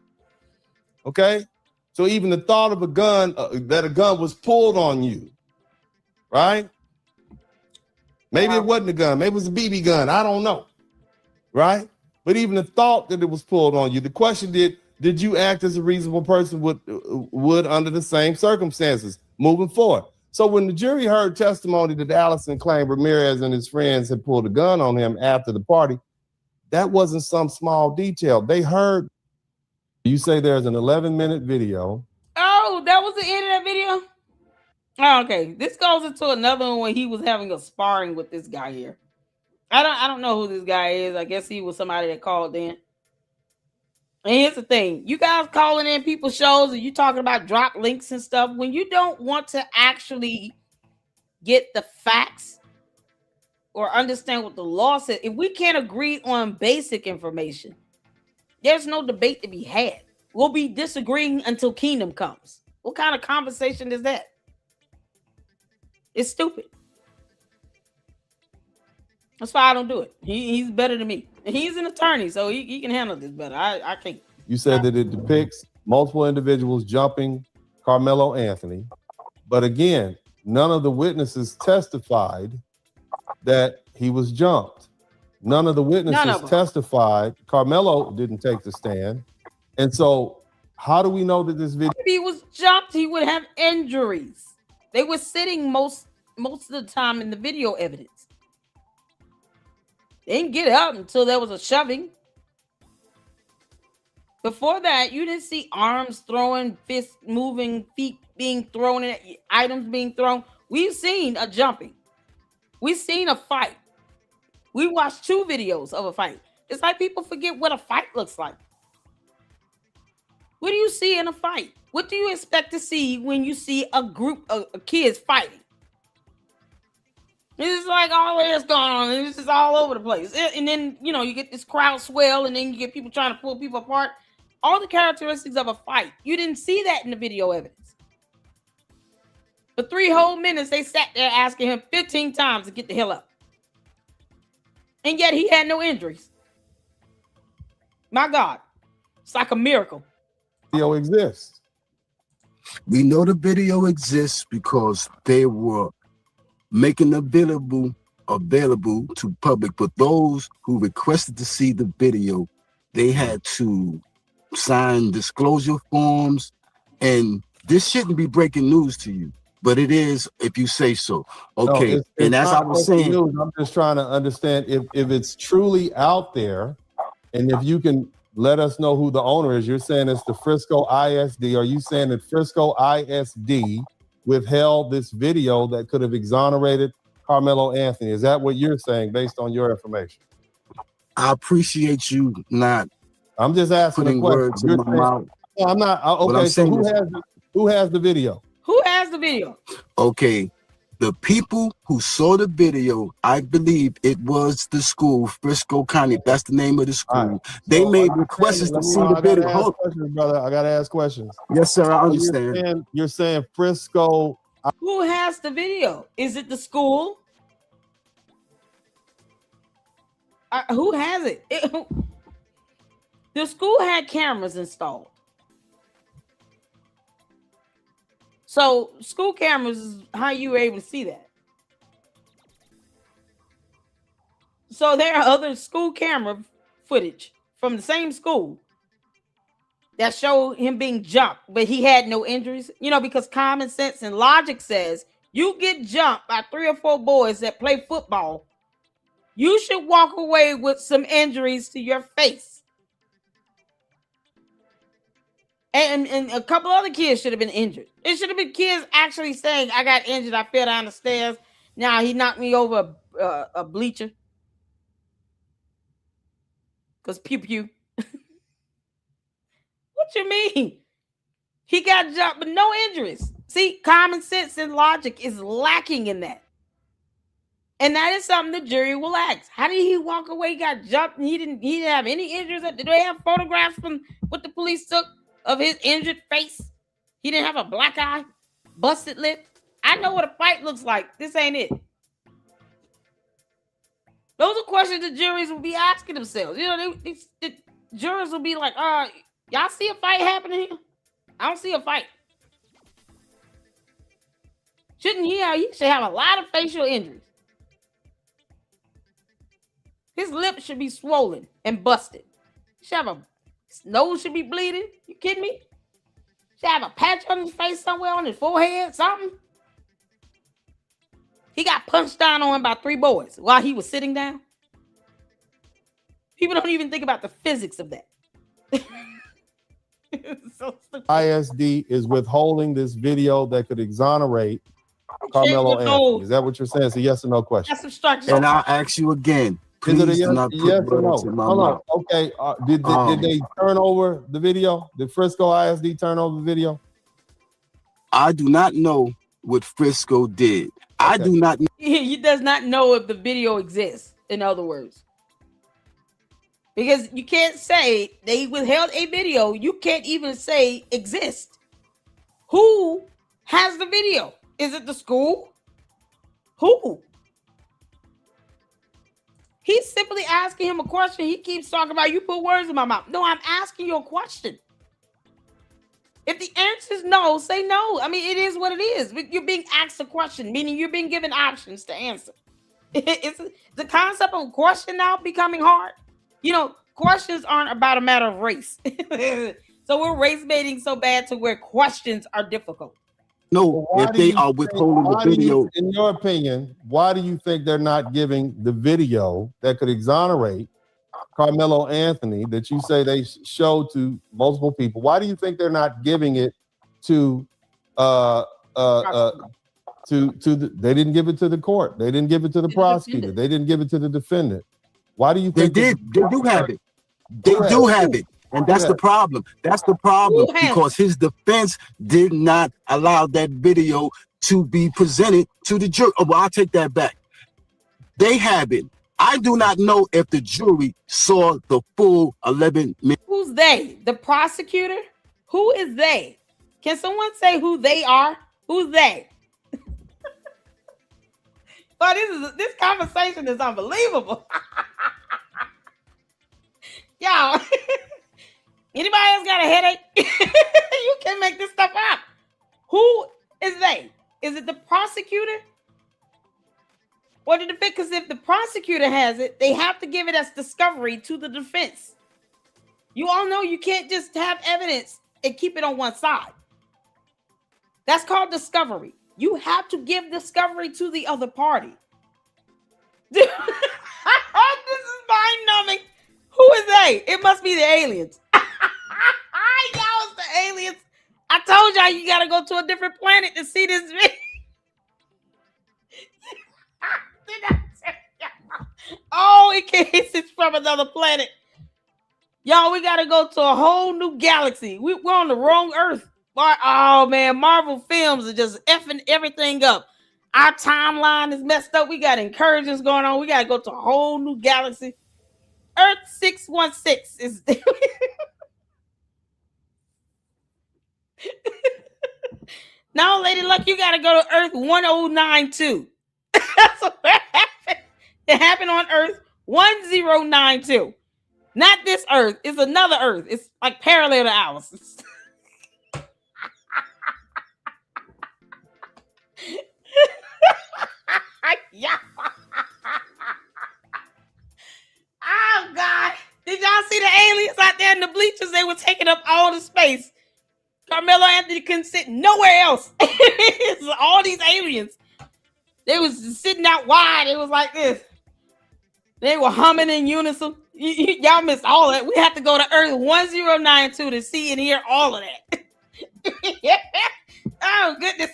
Okay? So even the thought of a gun, that a gun was pulled on you, right? Maybe it wasn't a gun. Maybe it was a BB gun. I don't know, right? But even the thought that it was pulled on you, the question did you act as a reasonable person would under the same circumstances moving forward? So when the jury heard testimony that Allison claimed Ramirez and his friends had pulled a gun on him after the party, that wasn't some small detail. They heard, you say there's an 11-minute video. Oh, that was the end of that video? Oh, okay. This goes into another one when he was having a sparring with this guy here. I don't know who this guy is. I guess he was somebody that called in. And here's the thing. You guys calling in people's shows and you talking about drop links and stuff. When you don't want to actually get the facts or understand what the law says, if we can't agree on basic information, there's no debate to be had. We'll be disagreeing until kingdom comes. What kind of conversation is that? It's stupid. That's why I don't do it. He's better than me. He's an attorney, so he can handle this better. I can't. You said that it depicts multiple individuals jumping Karmelo Anthony. But again, none of the witnesses testified that he was jumped. None of the witnesses testified. Karmelo didn't take the stand. And so how do we know that this video? If he was jumped, he would have injuries. They were sitting most of the time in the video evidence. They didn't get up until there was a shoving. Before that, you didn't see arms throwing, fists moving, feet being thrown, items being thrown. We've seen a jumping. We've seen a fight. We watched 2 videos of a fight. It's like people forget what a fight looks like. What do you see in a fight? What do you expect to see when you see a group of kids fighting? It's like all of this going on, and it's just all over the place. And then, you get this crowd swell, and then you get people trying to pull people apart. All the characteristics of a fight. You didn't see that in the video evidence. For 3 whole minutes, they sat there asking him 15 times to get the hell up. And yet he had no injuries. My God. It's like a miracle. Video exists. We know the video exists because they were making available to public, but those who requested to see the video, they had to sign disclosure forms, and this shouldn't be breaking news to you, but it is if you say so. Okay, no, and as I was saying, news. I'm just trying to understand if it's truly out there, and if you can let us know who the owner is. You're saying it's the Frisco ISD. Are you saying that Frisco ISD withheld this video that could have exonerated Karmelo Anthony? Is that what you're saying based on your information? I appreciate you not. I'm just asking putting words in my mouth. No, I'm not. Okay, so who has the video? Who has the video? Okay, the people who saw the video, I believe it was the school, Frisco County. That's the name of the school. Right. They made requests to see the video. Brother, I gotta ask questions. Yes, sir. I understand. You're saying Frisco. Who has the video? Is it the school? Who has it? The school had cameras installed. So school cameras is how you were able to see that. So there are other school camera footage from the same school that showed him being jumped, but he had no injuries. Because common sense and logic says you get jumped by 3 or 4 boys that play football, you should walk away with some injuries to your face. And a couple other kids should have been injured. It should have been kids actually saying, I got injured, I fell down the stairs. Now he knocked me over a bleacher. Because pew pew. What you mean? He got jumped, but no injuries. See, common sense and logic is lacking in that. And that is something the jury will ask. How did he walk away, got jumped, and he didn't have any injuries? Did they have photographs from what the police took of his injured face? He didn't have a black eye, busted lip. I I know what a fight looks like. This ain't it. Those are questions the juries will be asking themselves. You know, the jurors will be like, y'all see a fight happening here? I don't see a fight. Shouldn't he should have a lot of facial injuries. His lips should be swollen and busted. His nose should be bleeding. You kidding me? Should have a patch on his face somewhere, on his forehead, something. He got punched down on by 3 boys while he was sitting down. People don't even think about the physics of that. So ISD is withholding this video that could exonerate Karmelo Anthony. Is that what you're saying? It's a yes or no question. That's obstruction. And I'll ask you again. Is it a Please yes, do not yes put or no? words in my Hold mouth. on. Okay. Did they turn over the video? Did Frisco ISD turn over the video? I do not know what Frisco did. Okay. I do not. He does not know if the video exists. In other words, because you can't say they withheld a video. You can't even say exist. Who has the video? Is it the school? Who? He's simply asking him a question. He keeps talking about, you put words in my mouth. No, I'm asking you a question. If the answer is no, say no. I mean, it is what it is. You're being asked a question, meaning you're being given options to answer. It's the concept of question now becoming hard. You know, questions aren't about a matter of race. So we're race baiting so bad to where questions are difficult. No, if they are withholding the video. In your opinion, why do you think they're not giving the video that could exonerate Karmelo Anthony that you say they showed to multiple people? Why do you think they're not giving it to they didn't give it to the court? They didn't give it to the prosecutor. They didn't give it to the defendant. Why do you think they do have it? They do have it. And that's the problem. That's the problem, because his defense did not allow that video to be presented to the jury. Oh, well, I'll take that back. They have it. I do not know if the jury saw the full 11 minutes. Who's they? The prosecutor? Who is they? Can someone say who they are? Who's they? But this conversation is unbelievable. Y'all. Anybody else got a headache? You can make this stuff up. Who is they? Is it the prosecutor? Or the defense? Because if the prosecutor has it, they have to give it as discovery to the defense. You all know you can't just have evidence and keep it on one side. That's called discovery. You have to give discovery to the other party. This is mind-numbing. Who is they? It must be the aliens. Y'all, it's the aliens. I told y'all you gotta go to a different planet to see this video. Oh, it's from another planet. Y'all, we gotta go to a whole new galaxy. We're on the wrong Earth. Oh man, Marvel films are just effing everything up. Our timeline is messed up. We got incursions going on. We gotta go to a whole new galaxy. Earth 616 is No, Lady Luck, you gotta go to Earth 1092. That's what happened. It happened on Earth 1092. Not this Earth. It's another Earth. It's like parallel to ours. Yeah. Oh God. Did y'all see the aliens out there in the bleachers? They were taking up all the space. Karmelo Anthony couldn't sit nowhere else. All these aliens. They was sitting out wide. It was like this. They were humming in unison. Y'all missed all of that. We have to go to Earth 1092 to see and hear all of that. Oh, goodness.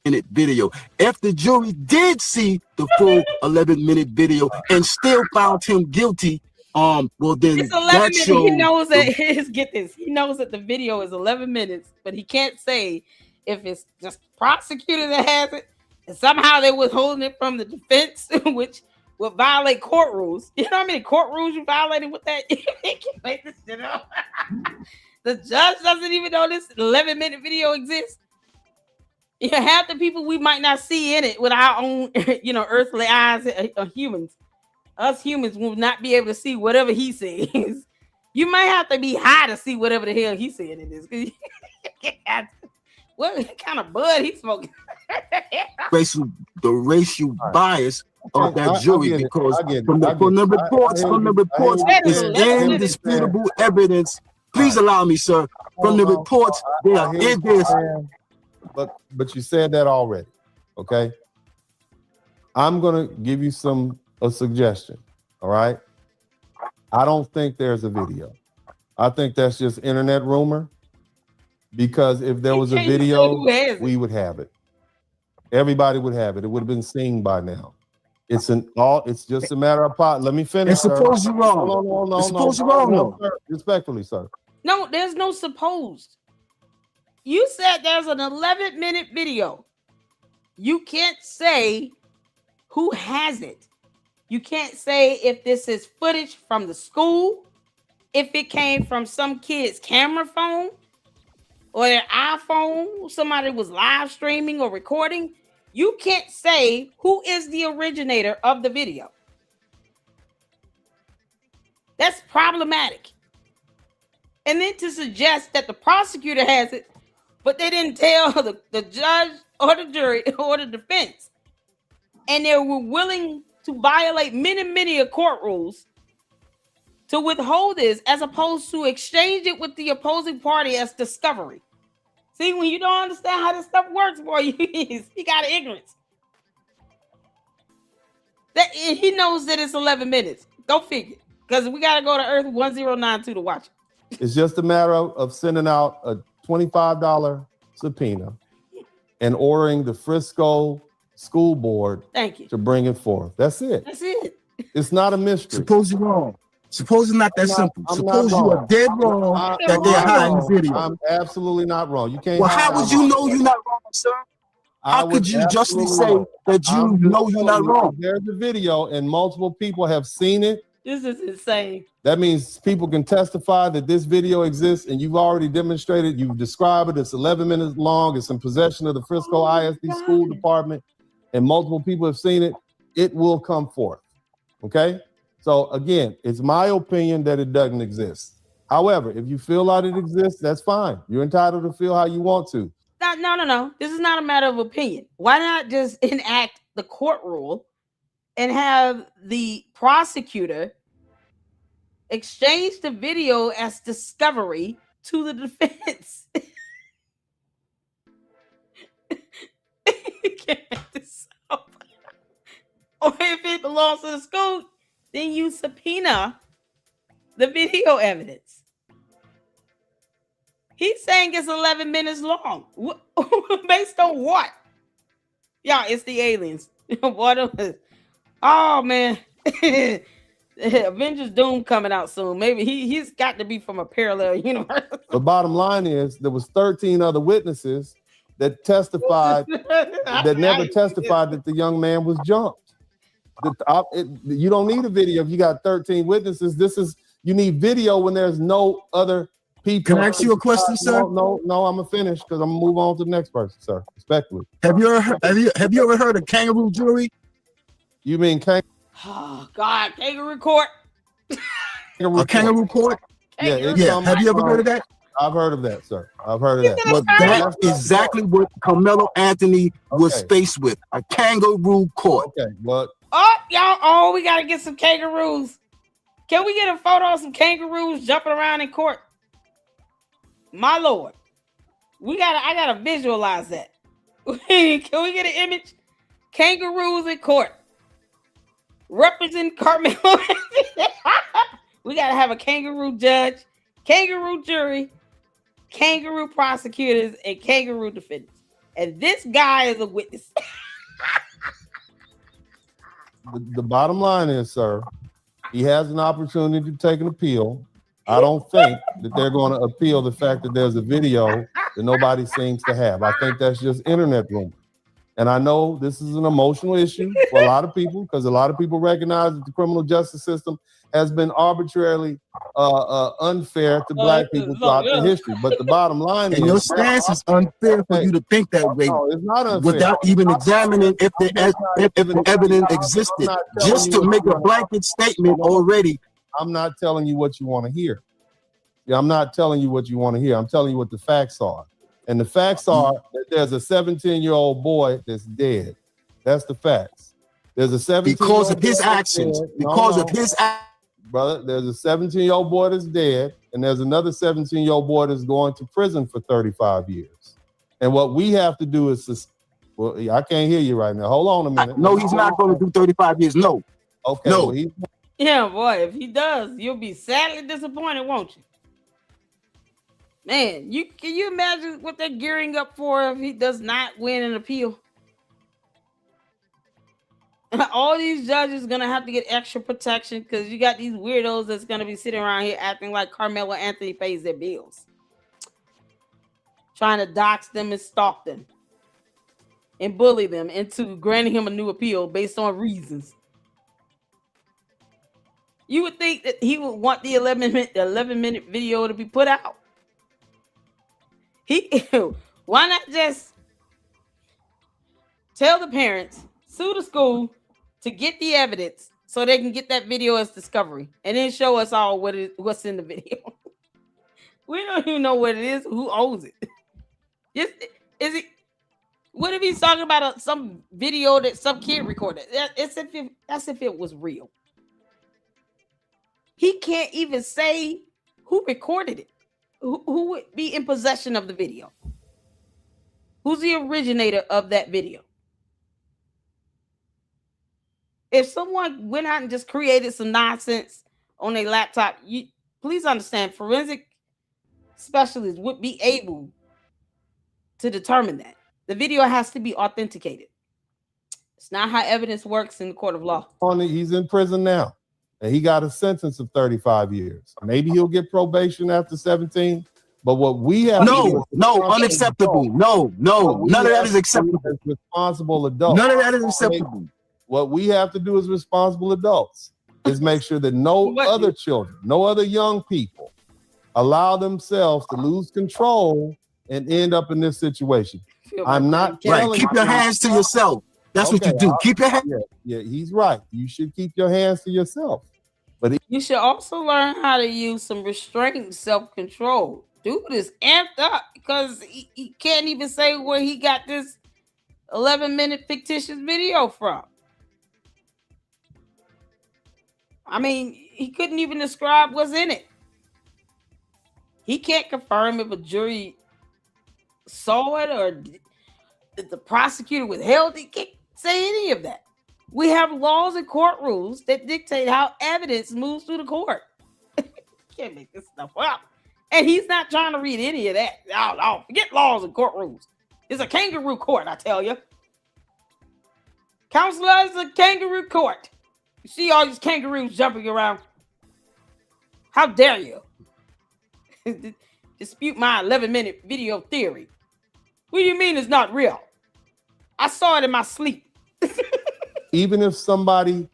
Minute video. If the jury did see the full 11-minute video and still found him guilty, well then it's 11 minutes. He knows that get this. He knows that the video is 11 minutes, but he can't say if it's just the prosecutor that has it, and somehow they're withholding it from the defense, which would violate court rules. You know how many court rules you violated with that? You can't make this shit up. The judge doesn't even know this 11-minute video exists. Yeah, half the people we might not see in it with our own, earthly eyes. Humans, us humans will not be able to see whatever he says. You might have to be high to see whatever the hell he's saying in this. What kind of bud he smoking? The racial bias of that jury, because from the reports, it's indisputable evidence. Please allow me, sir. From the reports, they are in this. But you said that already, okay? I'm gonna give you a suggestion. All right. I don't think there's a video. I think that's just internet rumor. Because if there was a video, we would have it. Everybody would have it. It would have been seen by now. It's just a matter of pot. Let me finish. It's supposed you're wrong. No, suppose you're wrong, no, sir. Respectfully, sir. No, there's no supposed. You said there's an 11-minute video. You can't say who has it. You can't say if this is footage from the school, if it came from some kid's camera phone or their iPhone, somebody was live streaming or recording. You can't say who is the originator of the video. That's problematic. And then to suggest that the prosecutor has it, but they didn't tell the judge or the jury or the defense. And they were willing to violate many court rules to withhold this, as opposed to exchange it with the opposing party as discovery. See, when you don't understand how this stuff works, boy, he got ignorance. He knows that it's 11 minutes. Go figure. Because we got to go to Earth 1092 to watch it. It's just a matter of sending out a $25 subpoena and ordering the Frisco School Board to bring it forth. That's it. That's it. It's not a mystery. Suppose you're wrong. Suppose it's not that simple. Suppose you are dead wrong that they're hiding the video. I'm absolutely not wrong. You can't. Well, how would you know you're not wrong, sir? How could you justly say that you know you're not wrong? There's a video and multiple people have seen it. This is insane. That means people can testify that this video exists, and you've already demonstrated, you've described it. It's 11 minutes long. It's in possession of the Frisco ISD School Department, and multiple people have seen it. It will come forth. Okay? So again, it's my opinion that it doesn't exist. However, if you feel like it exists, that's fine. You're entitled to feel how you want to. No. This is not a matter of opinion. Why not just enact the court rule and have the prosecutor exchange the video as discovery to the defense? Or if it belongs to the school, then you subpoena the video evidence. He's saying it's 11 minutes long. Based on what? Yeah, it's the aliens. Oh, man. Avengers Doom coming out soon. Maybe he's got to be from a parallel universe. The bottom line is there was 13 other witnesses that testified that never testified that the young man was jumped. You don't need a video if you got 13 witnesses. You need video when there's no other people. Can I ask you a question, sir? No, I'm gonna finish because I'm gonna move on to the next person, sir. Respectfully. Have you ever heard of kangaroo jury? You mean oh God, kangaroo court? Kangaroo court? Yeah. Have you ever heard of that? I've heard of that, sir. I've heard of that. Well, that's exactly what Karmelo Anthony was faced with, a kangaroo court. Okay, but y'all, we gotta get some kangaroos. Can we get a photo of some kangaroos jumping around in court? My Lord. I gotta visualize that. Can we get an image? Kangaroos in court. Represent Karmelo. We gotta have a kangaroo judge, kangaroo jury, kangaroo prosecutors, and kangaroo defendants. And this guy is a witness. The bottom line is, sir, he has an opportunity to take an appeal. I don't think that they're going to appeal the fact that there's a video that nobody seems to have. I think that's just internet rumor. And I know this is an emotional issue for a lot of people because a lot of people recognize that the criminal justice system has been arbitrarily unfair to black people throughout the history. But the bottom line And is, your stance is unfair for you to think that way no, it's not unfair. without even examining if the evidence existed. Just to make a blanket statement already. I'm not telling you what you want to hear. Yeah, I'm not telling you what you want to hear. I'm telling you what the facts are. And the facts are that there's a 17-year-old boy that's dead. That's the facts. There's a 17-year-old because of his actions. Because of his actions. Brother, there's a 17-year-old boy that's dead, and there's another 17-year-old boy that's going to prison for 35 years. And what we have to do is, well, I can't hear you right now. Hold on a minute. No, he's not going to do 35 years. No. Okay. No. Well, Yeah, boy, if he does, you'll be sadly disappointed, won't you? Man, can you imagine what they're gearing up for if he does not win an appeal? All these judges gonna have to get extra protection because you got these weirdos that's gonna be sitting around here acting like Karmelo Anthony pays their bills, trying to dox them and stalk them and bully them into granting him a new appeal based on reasons. You would think that he would want the 11-minute video to be put out. Why not just tell the parents, sue the school to get the evidence so they can get that video as discovery and then show us all what's in the video. We don't even know what it is, who owns it. What if he's talking about some video that some kid recorded? That's if it was real. He can't even say who recorded it. Who would be in possession of the video? Who's the originator of that video? If someone went out and just created some nonsense on a laptop, please understand, forensic specialists would be able to determine that. The video has to be authenticated. It's not how evidence works in the court of law. He's in prison now. And he got a sentence of 35 years. Maybe he'll get probation after 17. But what we have unacceptable. No, none of that is acceptable. Responsible adults. None of that is acceptable. What we have to do as responsible adults is make sure that no other children, no other young people allow themselves to lose control and end up in this situation. I'm not telling keep your hands to yourself. That's what you do. Keep your hands. Yeah, he's right. You should keep your hands to yourself. But you should also learn how to use some restraint and self-control. Dude is amped up because he can't even say where he got this 11-minute fictitious video from. I mean, he couldn't even describe what's in it. He can't confirm if a jury saw it or if the prosecutor withheld it. He can't say any of that. We have laws and court rules that dictate how evidence moves through the court. Can't make this stuff up. And he's not trying to read any of that. No, forget laws and court rules. It's a kangaroo court, I tell you. Counselor, it's a kangaroo court. You see all these kangaroos jumping around. How dare you dispute my 11-minute video theory? What do you mean it's not real? I saw it in my sleep. Even if somebody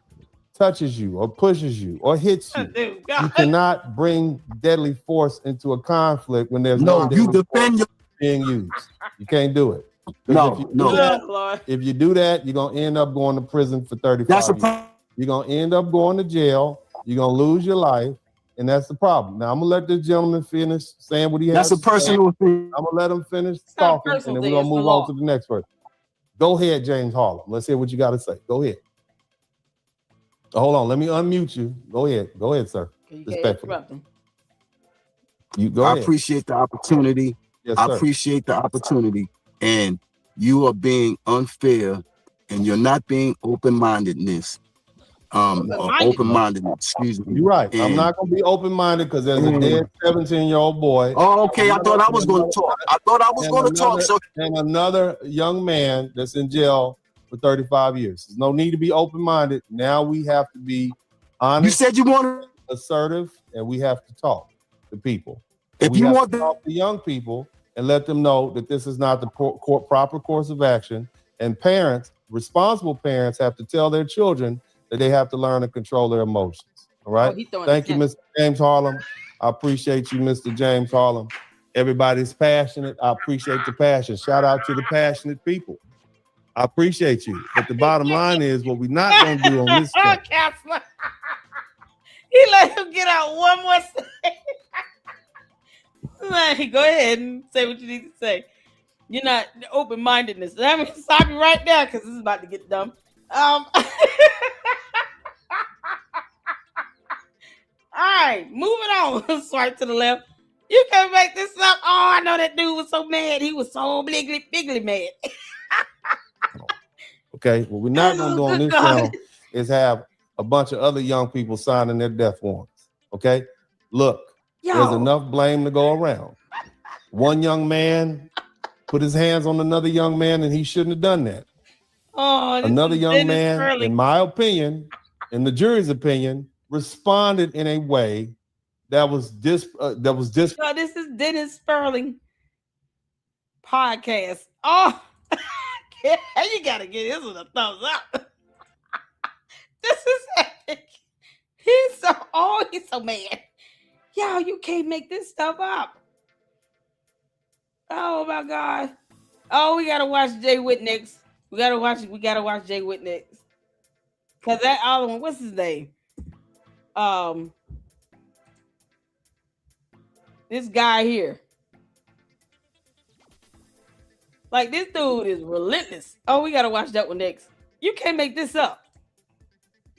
touches you or pushes you or hits you, you cannot bring deadly force into a conflict when there's no you defend your being used. You can't do it. If you do that, you're gonna end up going to prison for 35 years. You're gonna end up going to jail. You're gonna lose your life, and that's the problem. Now I'm gonna let this gentleman finish saying what he has. That's a personal thing. I'm gonna let him finish talking, and then we're gonna move on to the next person. Go ahead, James Harlem. Let's hear what you got to say. Go ahead. Hold on. Let me unmute you. Go ahead. Go ahead, sir. You go ahead. I appreciate the opportunity. Yes, I appreciate the opportunity. And you are being unfair and you're not being open-mindedness. Open-mindedness, excuse me. You're right. And I'm not going to be open-minded because there's a dead 17-year-old boy. Oh, okay. I thought I was going to talk. So and another young man that's in jail for 35 years. There's no need to be open-minded. Now we have to be honest. You said you wanted assertive, and we have to talk to people. If you want to talk to young people and let them know that this is not the proper course of action, And parents, responsible parents, have to tell their children that they have to learn to control their emotions. All right. Thank you, Mr. James Harlem. I appreciate you, Mr. James Harlem. Everybody's passionate. I appreciate the passion. Shout out to the passionate people. I appreciate you. But the bottom line is what we're not going to do on this show. He let him get out one more thing. Go ahead and say what you need to say. You're not open-mindedness. Let me stop you right there because this is about to get dumb. All right, moving on. Swipe to the left. You can't make this up. Oh, I know that dude was so mad. He was so bigly mad. Okay, what we're not going to do on this channel is have a bunch of other young people signing their death warrants. Okay, look, there's enough blame to go around. One young man put his hands on another young man, and he shouldn't have done that. Oh, another young man, Spurling, in my opinion, in the jury's opinion, responded in a way that was No, this is Dennis Spurling podcast. Oh, you gotta get this with a thumbs up. This is epic. He's so mad. Yo, you can't make this stuff up. Oh my God. Oh, we gotta watch Jay Witt next. We gotta watch Jay Witt next. Cause that other one, what's his name? This guy here. Like, this dude is relentless. Oh, we gotta watch that one next. You can't make this up.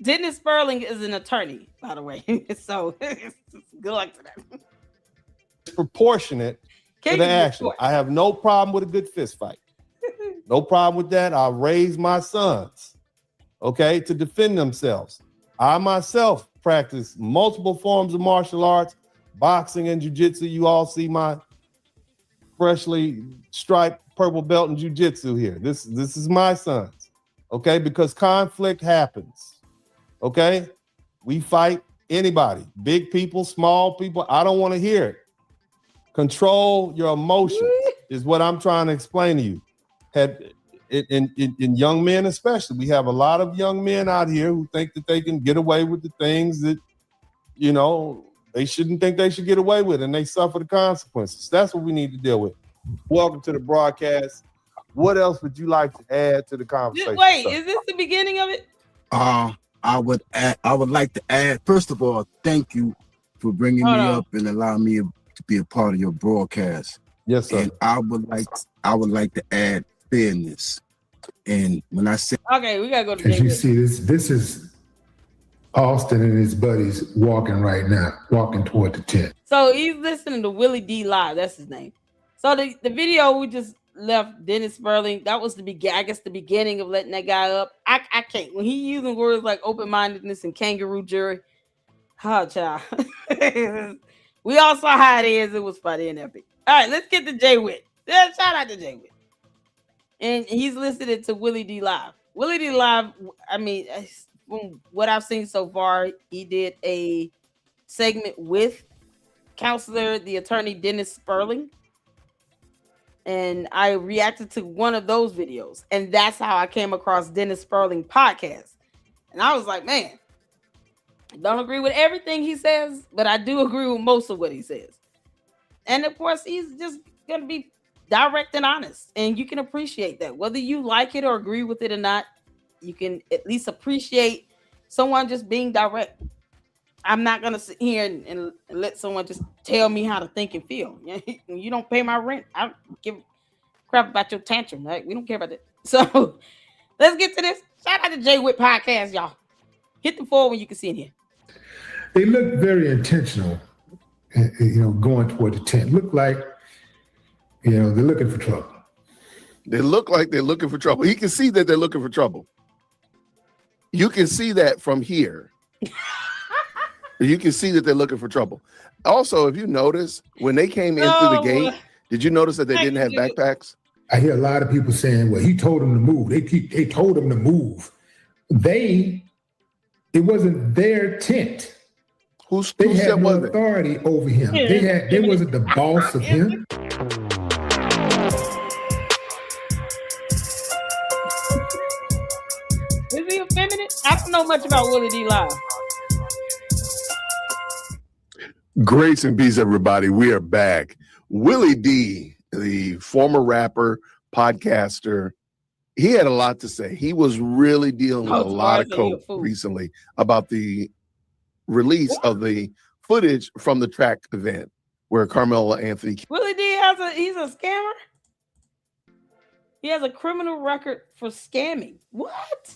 Dennis Spurling is an attorney, by the way. So good luck to that. Proportionate to the action. I have no problem with a good fist fight. No problem with that. I raised my sons, okay, to defend themselves. I myself practice multiple forms of martial arts, boxing and jiu-jitsu. You all see my freshly striped purple belt in jiu-jitsu here. This is my sons, okay, because conflict happens, okay? We fight anybody, big people, small people. I don't want to hear it. Control your emotions is what I'm trying to explain to you. In young men especially, we have a lot of young men out here who think that they can get away with the things that, you know, they shouldn't think they should get away with, and they suffer the consequences. That's what we need to deal with. Welcome to the broadcast. What else would you like to add to the conversation? Wait, is this the beginning of it? I would like to add, first of all, thank you for bringing me up and allowing me to be a part of your broadcast. Yes, sir. And I would like to add fairness. And when I say, okay, we gotta go to. As you see, this is Austin and his buddies walking right now, walking toward the tent. So he's listening to Willie D Live. That's his name. So the video we just left, Dennis Spurling, that was the beginning of letting that guy up. I can't. When he using words like open-mindedness and kangaroo jury, child. We all saw how it is. It was funny and epic. All right, let's get to Jay Witt. Yeah, shout out to Jay Witt. And he's listening to Willie D Live. Willie D Live, I mean, from what I've seen so far, he did a segment with counselor, the attorney Dennis Spurling. And I reacted to one of those videos. And that's how I came across Dennis Spurling podcast. And I was like, man, I don't agree with everything he says, but I do agree with most of what he says. And of course, he's just going to be direct and honest. And you can appreciate that. Whether you like it or agree with it or not, you can at least appreciate someone just being direct. I'm not going to sit here and let someone just tell me how to think and feel. You don't pay my rent. I don't give a crap about your tantrum. Right? We don't care about that. So let's get to this. Shout out to Jay Witt podcast, y'all. Hit the forward when you can see in here. They look very intentional, going toward the tent. Look like, they're looking for trouble. They look like they're looking for trouble. You can see that they're looking for trouble. You can see that from here. You can see that they're looking for trouble. Also, if you notice, when they came in through the gate, did you notice that they didn't have backpacks? I hear a lot of people saying, well, he told them to move. They told them to move. It wasn't their tent. Who they had said no was authority it? Over him. They wasn't the boss of him. don't know much about Willie D. Live. Grace and peace, everybody. We are back. Willie D, the former rapper, podcaster, he had a lot to say. He was really dealing with a lot of coke recently about the release of the footage from the track event where Karmelo Anthony. Willie D he's a scammer. He has a criminal record for scamming. What?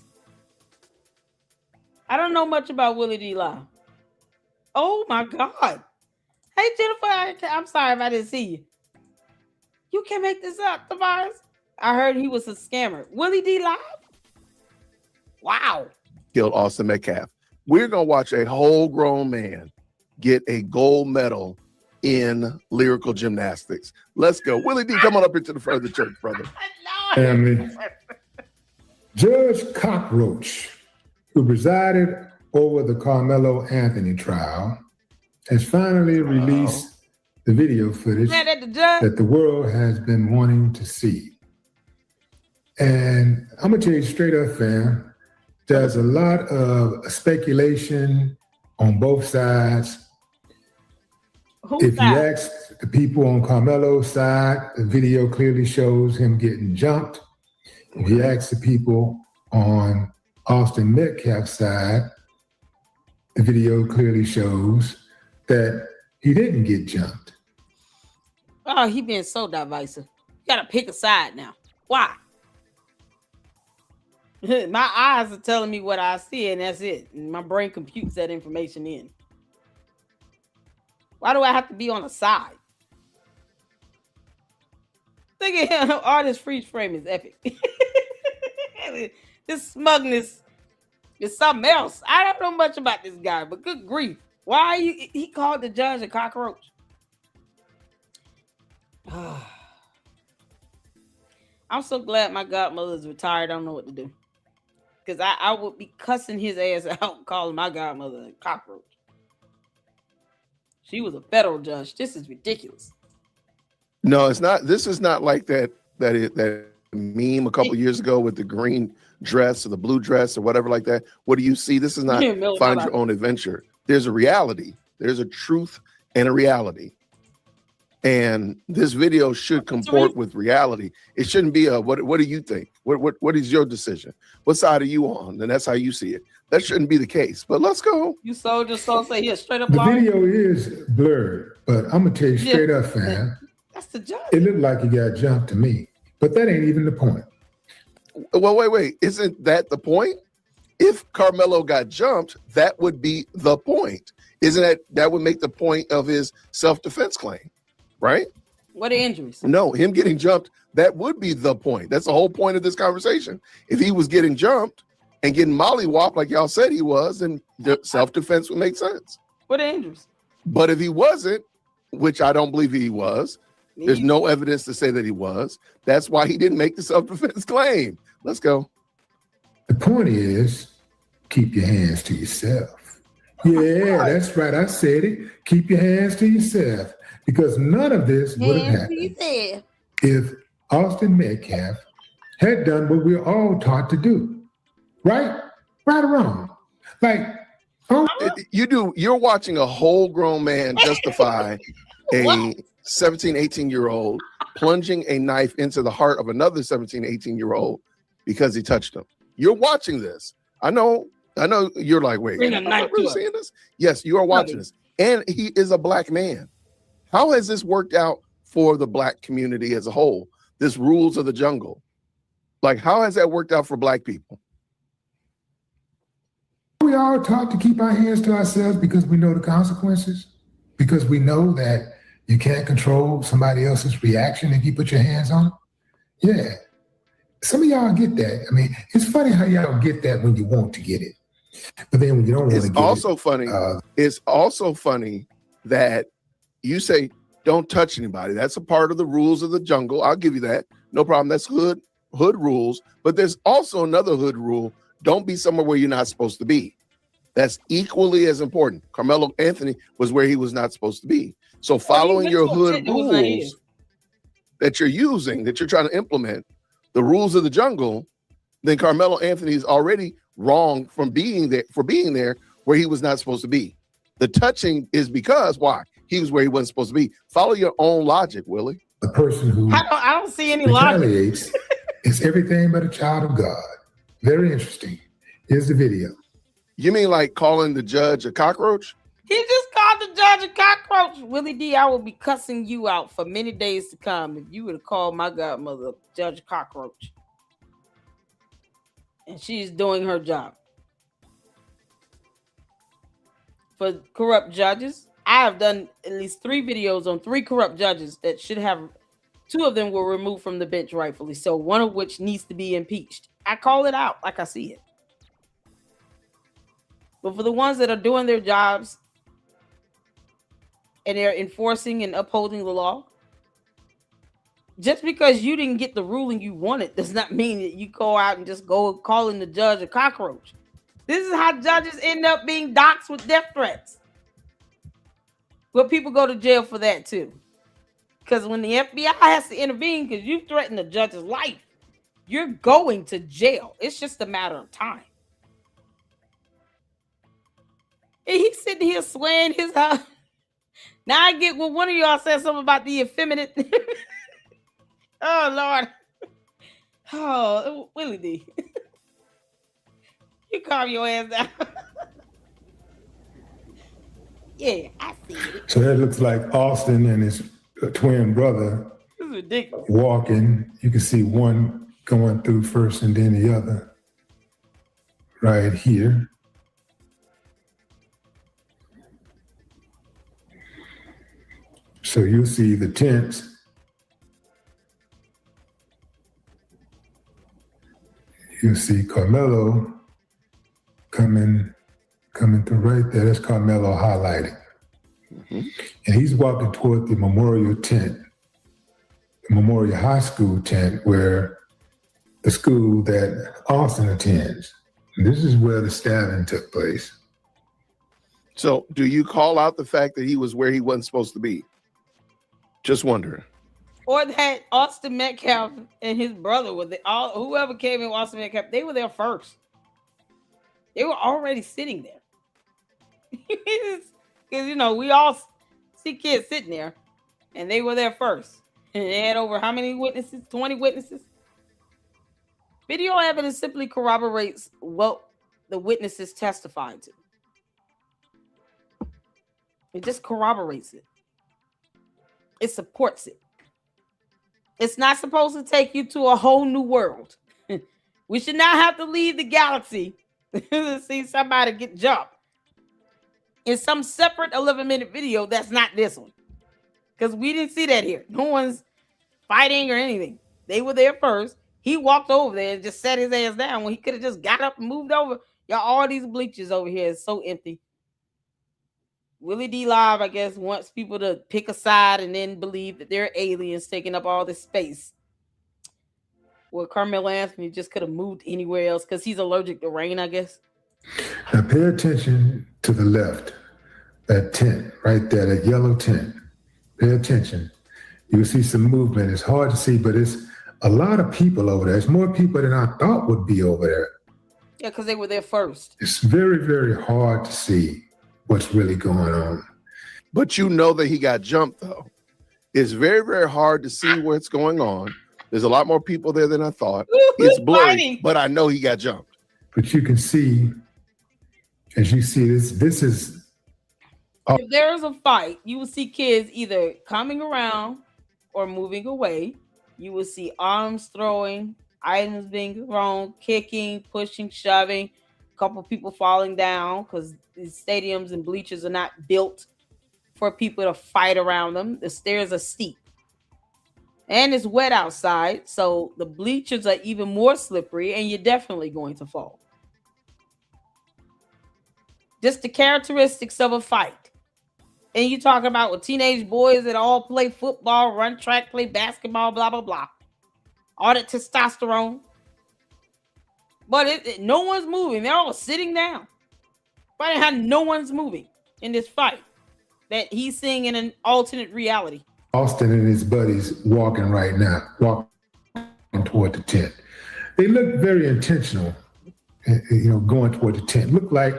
I don't know much about Willie D. Live. Oh my God. Hey Jennifer, I'm sorry if I didn't see you. You can't make this up, Tavares. I heard he was a scammer. Willie D. Live? Wow. Killed Austin Metcalf. We're going to watch a whole grown man get a gold medal in lyrical gymnastics. Let's go. Willie D, come on up into the front of the church, brother. Family. Judge Cockroach, who presided over the Karmelo Anthony trial, has finally released the video footage that the world has been wanting to see. And I'm gonna tell you straight up, fam, there's a lot of speculation on both sides. If you ask the people on Karmelo's side, the video clearly shows him getting jumped. If you ask the people on Austin Metcalf's side, the video clearly shows that he didn't get jumped. Oh, he being so divisive. You gotta pick a side now. Why? My eyes are telling me what I see, and that's it. My brain computes that information in. Why do I have to be on a side? Look at him. Artist freeze frame is epic. This smugness is something else. I don't know much about this guy, but good grief. Why are you? He called the judge a cockroach. I'm so glad my godmother is retired. I don't know what to do. Because I would be cussing his ass out, calling my godmother a cockroach. She was a federal judge. This is ridiculous. No, it's not. This is not like that meme a couple years ago with the green dress or the blue dress or whatever like that. What do you see? This is not find your own adventure. There's a reality. There's a truth and a reality. And this video should comport with reality. It shouldn't be a what do you think? What is your decision? What side are you on? And that's how you see it. That shouldn't be the case. But let's go. You soldier so say here straight up. The video is blurred, but I'm gonna tell you straight up, fam. That's the judge. It looked like he got jumped to me, but that ain't even the point. Well, wait. Isn't that the point? If Karmelo got jumped, that would be the point. Isn't that would make the point of his self-defense claim, right? What are injuries? No, him getting jumped, that would be the point. That's the whole point of this conversation. If he was getting jumped and getting mollywopped like y'all said he was, then the self-defense would make sense. What are injuries? But if he wasn't, which I don't believe he was, there's no evidence to say that he was. That's why he didn't make the self-defense claim. Let's go. The point is, keep your hands to yourself. Yeah, that's right. I said it. Keep your hands to yourself. Because none of this would have happened if Austin Metcalf had done what we're all taught to do. Right? Right or wrong? Like, you're watching a whole grown man justify a 17, 18-year-old plunging a knife into the heart of another 17, 18-year-old because he touched him. You're watching this. I know you're like, wait, am I really seeing this? Yes, you are watching this. And he is a black man. How has this worked out for the black community as a whole? This rules of the jungle. Like, how has that worked out for black people? We are taught to keep our hands to ourselves because we know the consequences, because we know that you can't control somebody else's reaction if you put your hands on them. Yeah. Some of y'all get that. I mean, it's funny how y'all get that when you want to get it. But then when you don't want to get it. It's also funny that you say, don't touch anybody. That's a part of the rules of the jungle. I'll give you that. No problem. That's hood rules. But there's also another hood rule. Don't be somewhere where you're not supposed to be. That's equally as important. Karmelo Anthony was where he was not supposed to be. So following your hood rules that you're using, that you're trying to implement, the rules of the jungle, then Carmelo Anthony is already wrong from being there where he was not supposed to be. The touching is because why? He was where he wasn't supposed to be. Follow your own logic, Willie. The person who I don't see any logic. retaliates is everything but a child of God. Very interesting. Here's the video. You mean like calling the judge a cockroach? He just called the judge a cockroach. Willie D, I will be cussing you out for many days to come if you would have called my godmother Judge Cockroach. And she's doing her job. For corrupt judges, I have done at least 3 videos on 3 corrupt judges that should have, 2 of them were removed from the bench rightfully, so one of which needs to be impeached. I call it out like I see it. But for the ones that are doing their jobs and they're enforcing and upholding the law, just because you didn't get the ruling you wanted does not mean that you go out and just go calling the judge a cockroach. This is how judges end up being doxxed with death threats. But people go to jail for that too. Because when the FBI has to intervene because you threatened the judge's life, you're going to jail. It's just a matter of time. And he's sitting here swearing his house. Now I get what one of y'all said something about the effeminate. Oh, Lord. Oh, Willie D. You calm your ass down. Yeah, I see it. So that looks like Austin and his twin brother This is ridiculous. walking. You can see one going through first and then the other right here. So you'll see the tents. You'll see Karmelo coming through right there. That's Karmelo highlighted. Mm-hmm. And he's walking toward the memorial tent, the Memorial High School tent, where the school that Austin attends. And this is where the stabbing took place. So do you call out the fact that he was where he wasn't supposed to be? Just wondering. Or that Austin Metcalf and his brother were whoever came in Austin Metcalf, they were there first. They were already sitting there. Because, you know, we all see kids sitting there, and they were there first. And they had over how many witnesses? 20 witnesses? Video evidence simply corroborates what the witnesses testified to. It just corroborates it. It supports it. It's not supposed to take you to a whole new world. We should not have to leave the galaxy to see somebody get jumped in some separate 11-minute video that's not this one. Because we didn't see that here. No one's fighting or anything. They were there first. He walked over there and just sat his ass down when he could have just got up and moved over. Y'all, all these bleachers over here is so empty. Willie D Live, I guess, wants people to pick a side and then believe that they're aliens taking up all this space. Well, Carmelo Anthony just could have moved anywhere else because he's allergic to rain, I guess. Now pay attention to the left, that tent right there, that yellow tent. Pay attention. You'll see some movement. It's hard to see, but it's a lot of people over there. It's more people than I thought would be over there. Yeah, because they were there first. It's very, very hard to see what's really going on. But you know that he got jumped, though. It's very, very hard to see what's going on. There's a lot more people there than I thought. It's blurry, but I know he got jumped. But you can see, as you see this is... If there's a fight, you will see kids either coming around or moving away. You will see arms throwing, items being thrown, kicking, pushing, shoving, a couple people falling down because these stadiums and bleachers are not built for people to fight around them. The stairs are steep. And it's wet outside, so the bleachers are even more slippery, and you're definitely going to fall. Just the characteristics of a fight. And you talking about with teenage boys that all play football, run track, play basketball, blah, blah, blah. All that testosterone. But no one's moving. They're all sitting down. Why how no one's moving in this fight that he's seeing in an alternate reality? Austin and his buddies walking right now, walking toward the tent. they look very intentional, going toward the tent. Look like,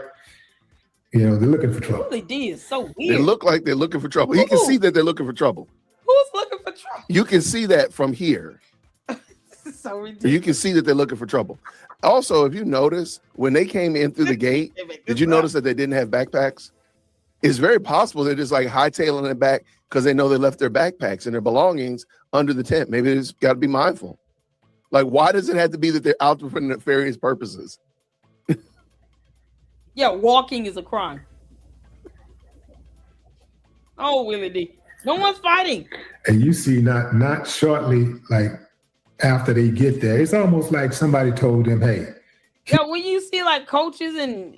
they're looking for trouble. Willie D is so weird. They look like they're looking for trouble. You can see that they're looking for trouble. Who's looking for trouble? You can see that from here. This is so ridiculous. You can see that they're looking for trouble. Also, if you notice, when they came in through the gate, did you notice that they didn't have backpacks? It's very possible they're just like hightailing it back because they know they left their backpacks and their belongings under the tent. Maybe they just got to be mindful. Like, why does it have to be that they're out for nefarious purposes? Yeah, walking is a crime. Oh, Willie D. No one's fighting. And you see not shortly, like after they get there, it's almost like somebody told them, hey. Yeah, when you see like coaches and,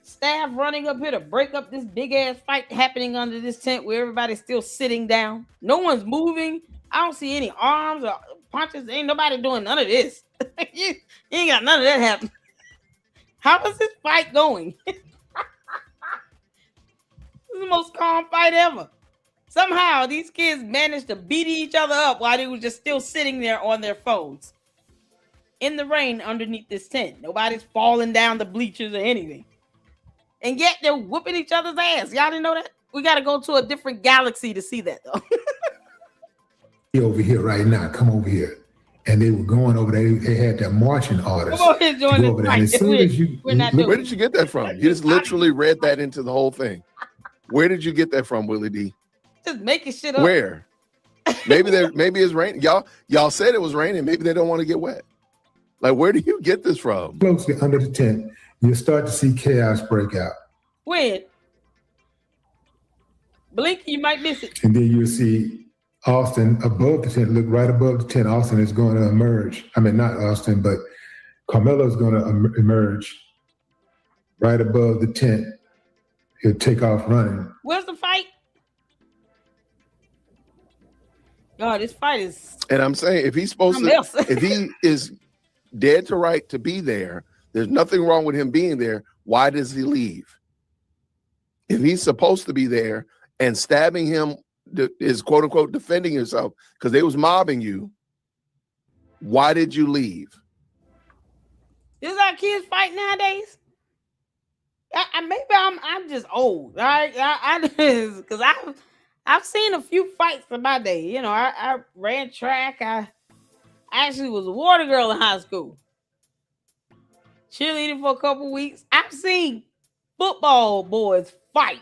staff running up here to break up this big ass fight happening under this tent where everybody's still sitting down. No one's moving. I don't see any arms or punches. Ain't nobody doing none of this. you ain't got none of that happening. How is this fight going? This is the most calm fight ever. Somehow these kids managed to beat each other up while they were just still sitting there on their phones in the rain underneath this tent. Nobody's falling down the bleachers or anything. And yet they're whooping each other's ass. Y'all didn't know that? We got to go to a different galaxy to see that, though. Over here right now. Come over here. And they were going over there. They had their marching orders. Come over here, join this fight. As soon as you, where did you get that from? You just literally read that into the whole thing. Where did you get that from, Willie D? Just making shit up. Where? Maybe it's raining. Y'all said it was raining. Maybe they don't want to get wet. Like, where do you get this from? Closely under the tent, you'll start to see chaos break out. When? Blink, you might miss it. And then you'll see Austin above the tent. Look right above the tent. Austin is going to emerge. I mean, not Austin, but Karmelo is going to emerge right above the tent. He'll take off running. Where's the fight? God, this fight is. And I'm saying, if he's supposed to, if he is dead to right to be there, there's nothing wrong with him being there. Why does he leave? If he's supposed to be there and stabbing him is quote unquote defending yourself because they was mobbing you, why did you leave? This is how kids fight nowadays. Maybe I'm just old, right? Because I've seen a few fights in my day. I ran track. I actually was a water girl in high school. Cheerleading for a couple weeks. I've seen football boys fight.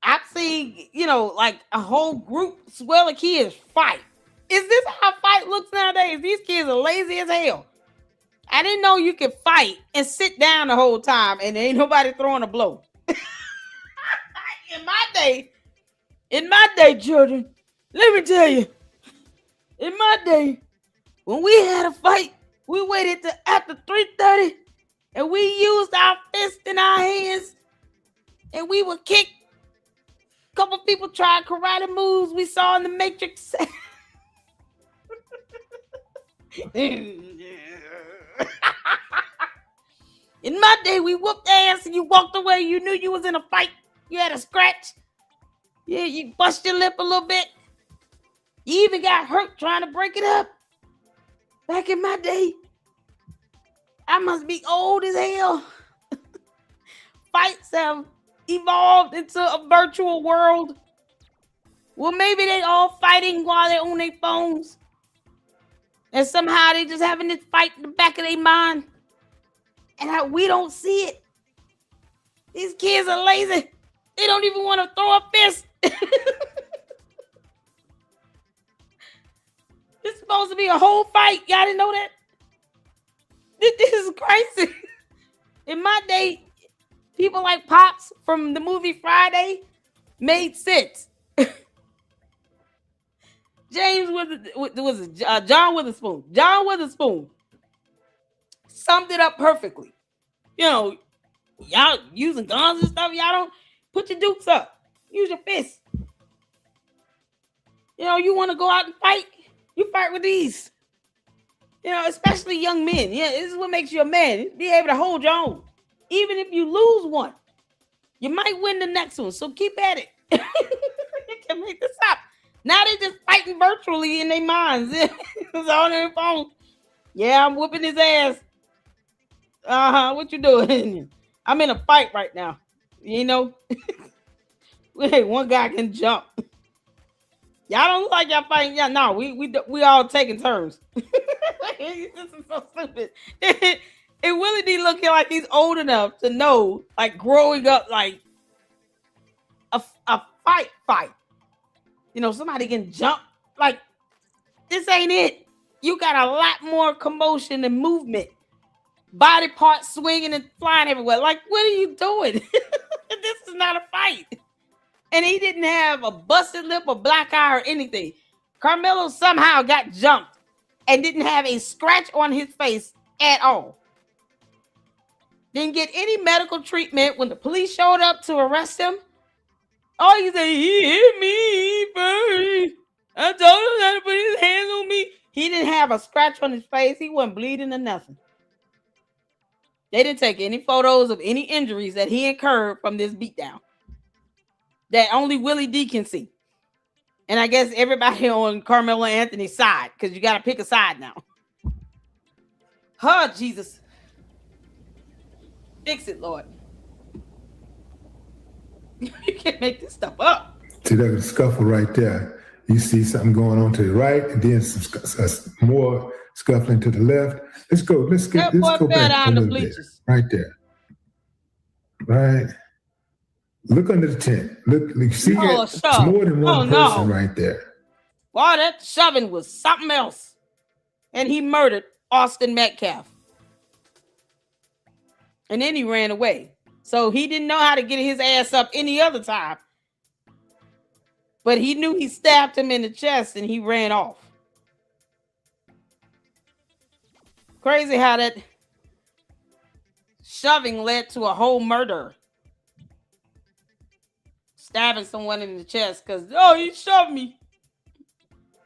I've seen, like a whole group swell of kids fight. Is this how fight looks nowadays? These kids are lazy as hell. I didn't know you could fight and sit down the whole time and ain't nobody throwing a blow. In my day, children, let me tell you, in my day, when we had a fight, we waited till after 3:30 and we used our fists in our hands and we would kick. A couple people tried karate moves we saw in the Matrix. In my day, we whooped ass and you walked away. You knew you was in a fight. You had a scratch. Yeah, you bust your lip a little bit. You even got hurt trying to break it up. Back in my day, I must be old as hell. Fights have evolved into a virtual world. Well, maybe they all fighting while they're on their phones. And somehow they just having this fight in the back of their mind. And we don't see it. These kids are lazy. They don't even want to throw a fist. It's supposed to be a whole fight. Y'all didn't know that? This is crazy. In my day, people like Pops from the movie Friday made sense. John Witherspoon. John Witherspoon summed it up perfectly. Y'all using guns and stuff. Y'all don't put your dukes up. Use your fists. You want to go out and fight? You fight with these. Especially young men. Yeah, this is what makes you a man. Be able to hold your own. Even if you lose one, you might win the next one. So keep at it. You can make this up. Now they just fighting virtually in their minds. It's on their phone. Yeah, I'm whooping his ass. What you doing? I'm in a fight right now. You know, hey, one guy can jump. Y'all don't look like y'all fighting. Yeah, no, we all taking turns. This is so stupid. And Willie D looking like he's old enough to know, like growing up, like a fight. You know, somebody can jump. Like, this ain't it. You got a lot more commotion and movement. Body parts swinging and flying everywhere. Like, what are you doing? This is not a fight. And he didn't have a busted lip or black eye or anything. Karmelo somehow got jumped and didn't have a scratch on his face at all. Didn't get any medical treatment when the police showed up to arrest him. Oh, he said, he hit me first. I told him not to put his hands on me. He didn't have a scratch on his face. He wasn't bleeding or nothing. They didn't take any photos of any injuries that he incurred from this beatdown that only Willie D can see. And I guess everybody on Karmelo Anthony's side, because you got to pick a side now. Oh, Jesus. Fix it, Lord. You can't make this stuff up. See that scuffle right there. You see something going on to the right, and then some more scuffling to the left. Let's go. Let's go back a little bit. Right there. Right. Look under the tent. Look. See, it's more than one person right there. Boy, that shoving was something else. And he murdered Austin Metcalf. And then he ran away. So he didn't know how to get his ass up any other time. But he knew he stabbed him in the chest and he ran off. Crazy how that shoving led to a whole murder. Stabbing someone in the chest because, oh, he shoved me.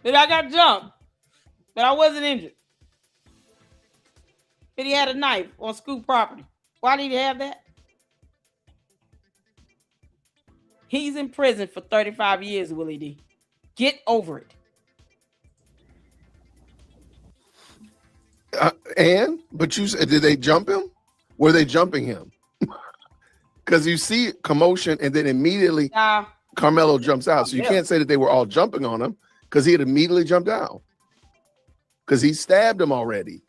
But I got jumped. But I wasn't injured. But he had a knife on school property. Why did he have that? He's in prison for 35 years, Willie D. Get over it. But you said, did they jump him? Were they jumping him? Because you see commotion and then immediately Karmelo jumps out. So you can't say that they were all jumping on him because he had immediately jumped out. Because he stabbed him already.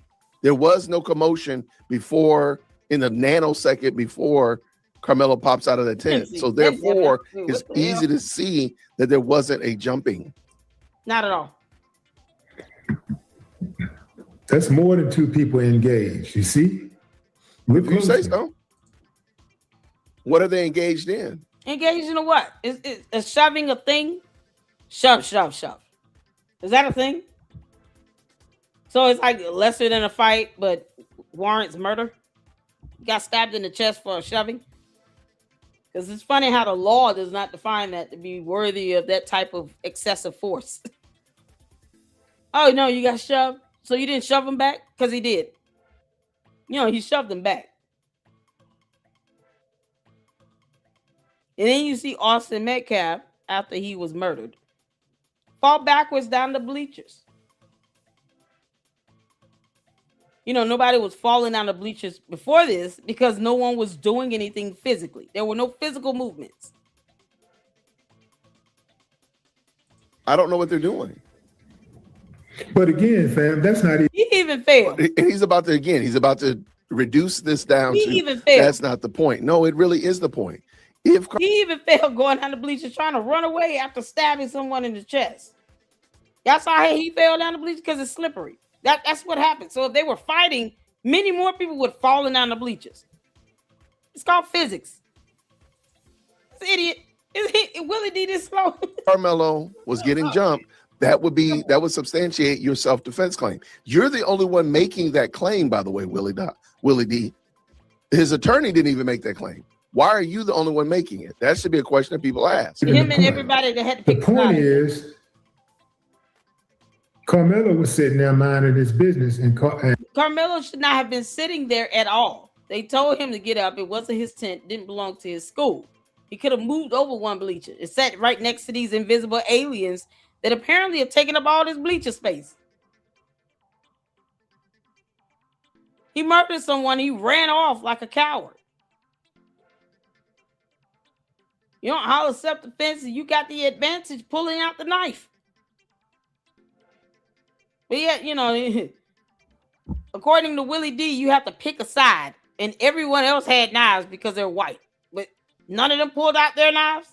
There was no commotion before, in the nanosecond before Karmelo pops out of the tent. So therefore, it's easy to see that there wasn't a jumping. Not at all. That's more than two people engaged. You see? You say so. What are they engaged in? Engaged in a what? Is shoving a thing? Shove. Is that a thing? So it's like lesser than a fight, but warrants murder? Got stabbed in the chest for shoving? Because it's funny how the law does not define that to be worthy of that type of excessive force. Oh, no, you got shoved? So you didn't shove him back? Because he did. You know, he shoved him back. And then you see Austin Metcalf, after he was murdered, fall backwards down the bleachers. You know, nobody was falling down the bleachers before this because no one was doing anything physically. There were no physical movements. I don't know what they're doing. But again, fam, that's not even... He even failed. And he's about to reduce this down he to... even failed. That's not the point. No, it really is the point. He even failed going down the bleachers trying to run away after stabbing someone in the chest. Y'all saw how he fell down the bleachers because it's slippery. That's what happened. So if they were fighting, many more people would have fallen down the bleachers. It's called physics. This idiot. Willie D this slow. Karmelo was getting jumped. That would substantiate your self-defense claim. You're the only one making that claim, by the way, Willie D. His attorney didn't even make that claim. Why are you the only one making it? That should be a question that people ask. Him and everybody that had to pick the point is, Karmelo was sitting there minding his business, and Karmelo should not have been sitting there at all. They told him to get up. It wasn't his tent. Didn't belong to his school. He could have moved over one bleacher. It sat right next to these invisible aliens that apparently have taken up all this bleacher space. He murdered someone. He ran off like a coward. You don't holler self-defense, and you got the advantage pulling out the knife. But yet, you know, according to Willie D, you have to pick a side, and everyone else had knives because they're white, but none of them pulled out their knives.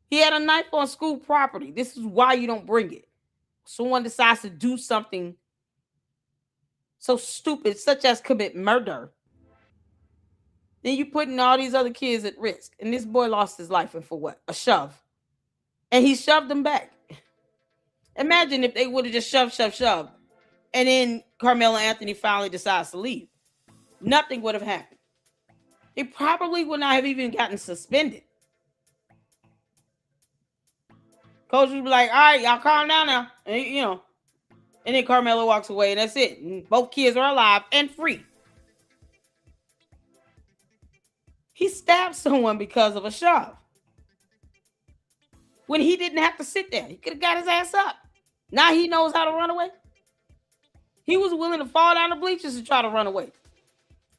He had a knife on school property. This is why you don't bring it. Someone decides to do something so stupid, such as commit murder. Then you putting all these other kids at risk. And this boy lost his life, and for what? A shove. And he shoved them back. Imagine if they would have just shoved. And then Karmelo Anthony finally decides to leave. Nothing would have happened. He probably would not have even gotten suspended. Coach would be like, all right, y'all calm down now. And, you know, and then Karmelo walks away, and that's it. And both kids are alive and free. He stabbed someone because of a shove. When he didn't have to sit there. He could have got his ass up. Now he knows how to run away. He was willing to fall down the bleachers to try to run away.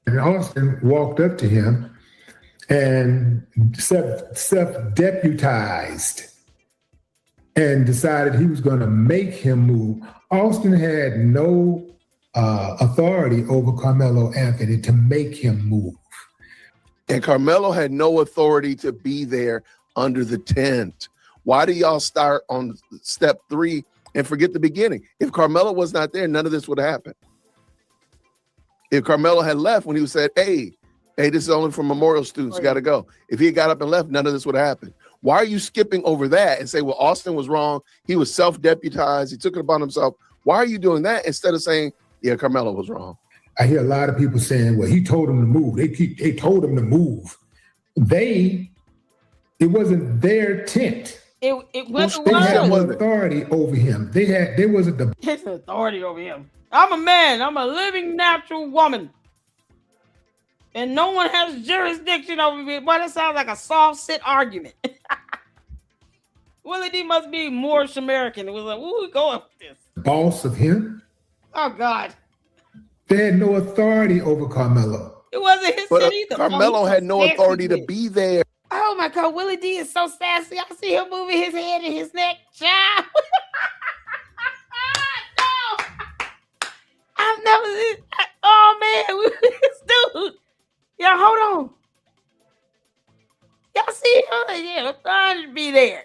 And Austin walked up to him and self-deputized and decided he was going to make him move. Austin had no authority over Karmelo Anthony to make him move. And Karmelo had no authority to be there under the tent. Why do y'all start on step 3 and forget the beginning? If Karmelo was not there, none of this would have happened. If Karmelo had left when he said, hey, this is only for memorial students, you got to go. If he had got up and left, none of this would have happened. Why are you skipping over that and say, well, Austin was wrong. He was self-deputized. He took it upon himself. Why are you doing that instead of saying, yeah, Karmelo was wrong? I hear a lot of people saying, well, he told him to move. They told him to move. It wasn't their tent. It wasn't. They had no authority over him. There wasn't the authority over him. I'm a man. I'm a living natural woman. And no one has jurisdiction over me. Boy, that sounds like a soft sit argument. Willie D must be Moorish American. It was like, where we going with this? Boss of him. Oh, God. They had no authority over Karmelo. It wasn't his city either. Karmelo had no authority to be there. Oh, my God. Willie D is so sassy. I see him moving his head and his neck. Child. No. I've never seen. Oh, man. This dude. Yeah, hold on. Y'all see him? Yeah, I'm trying to be there.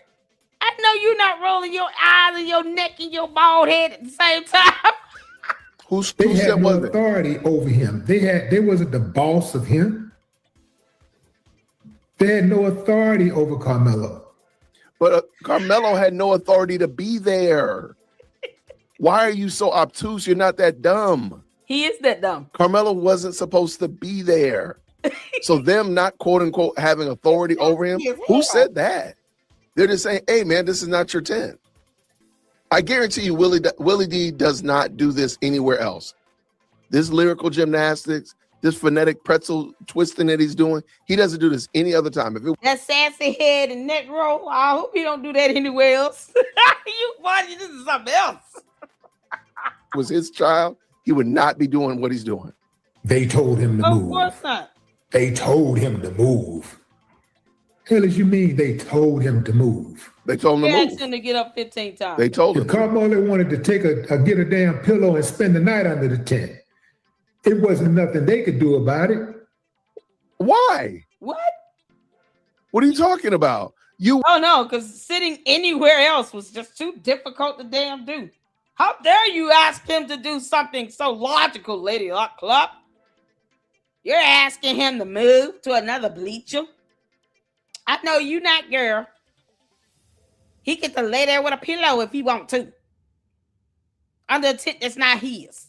I know you're not rolling your eyes and your neck and your bald head at the same time. They had no authority over him. They wasn't the boss of him. They had no authority over Karmelo. But Karmelo had no authority to be there. Why are you so obtuse? You're not that dumb. He is that dumb. Karmelo wasn't supposed to be there. So them not quote unquote having authority over him. Who said that? They're just saying, hey man, this is not your tent. I guarantee you Willie D does not do this anywhere else. This lyrical gymnastics, this phonetic pretzel twisting that he's doing, he doesn't do this any other time. That sassy head and neck roll, I hope he don't do that anywhere else. You funny, this is something else. Was his child, he would not be doing what he's doing. They told him to move. Of course not. They told him to move. Hell as you mean they told him to move? They told him to move. They asked him to get up 15 times. They told him. If Karmelo wanted to take get a damn pillow and spend the night under the tent, it wasn't nothing they could do about it. Why? What? What are you talking about? Oh no, because sitting anywhere else was just too difficult to damn do. How dare you ask him to do something so logical, Lady Luck Club? You're asking him to move to another bleacher? I know you not, girl. He get to lay there with a pillow if he want to. Under a tent that's not his.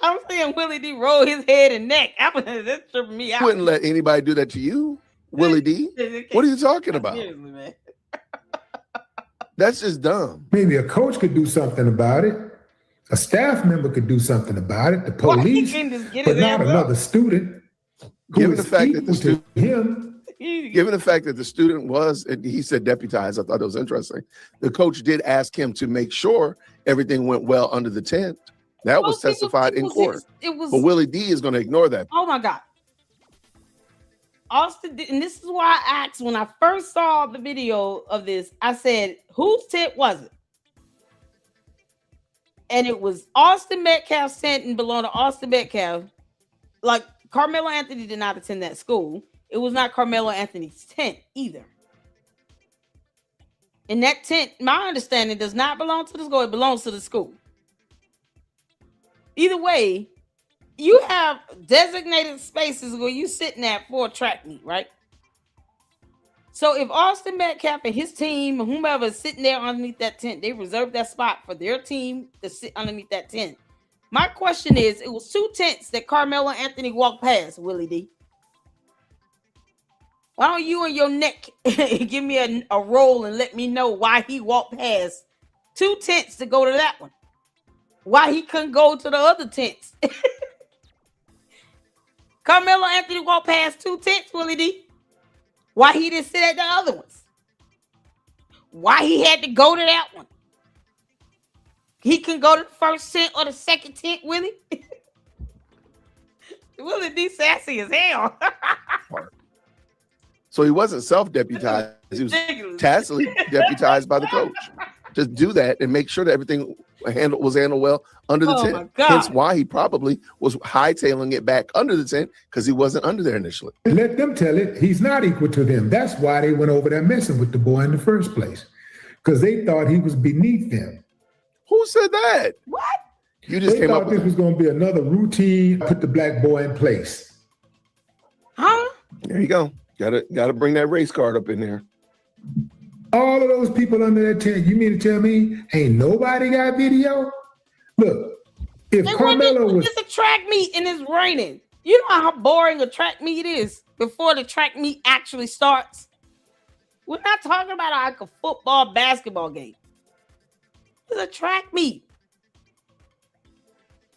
I'm saying Willie D roll his head and neck. That's tripping me out. I wouldn't let anybody do that to you, Willie D. What are you talking about? Seriously, man. That's just dumb. Maybe a coach could do something about it. A staff member could do something about it. The police, but not another student. Given the fact that the student, him. Given the fact that the student was, and he said deputized, I thought it was interesting. The coach did ask him to make sure everything went well under the tent. That was testified in court. But Willie D is going to ignore that. Oh my God. Austin, and this is why I asked when I first saw the video of this, I said, whose tent was it? And it was Austin Metcalf's tent and belonged to Austin Metcalf. Like, Carmelo Anthony did not attend that school. It was not Carmelo Anthony's tent either. And that tent, my understanding, does not belong to the school. It belongs to the school. Either way, you have designated spaces where you sitting at for a track meet, right? So if Austin Metcalf and his team, or whomever is sitting there underneath that tent, they reserved that spot for their team to sit underneath that tent. My question is, it was 2 tents that Carmelo Anthony walked past, Willie D. Why don't you and your neck give me a roll and let me know why he walked past 2 tents to go to that one? Why he couldn't go to the other tents? Carmelo Anthony walked past 2 tents, Willie D. Why he didn't sit at the other ones? Why he had to go to that one? He couldn't go to the first tent or the second tent, Willie? Willie D sassy as hell. So he wasn't self-deputized. He was tacitly deputized by the coach. Just do that and make sure that everything was handled well under the tent. Hence why he probably was hightailing it back under the tent, because he wasn't under there initially. Let them tell it. He's not equal to them. That's why they went over there messing with the boy in the first place, because they thought he was beneath them. Who said that? What? You just came up with this was going to be another routine, put the black boy in place. Huh? There you go. Gotta bring that race card up in there. All of those people under that tent, you mean to tell me ain't nobody got video? Look, if Karmelo was... It's a track meet and it's raining. You know how boring a track meet is before the track meet actually starts? We're not talking about like a football, basketball game. It's a track meet.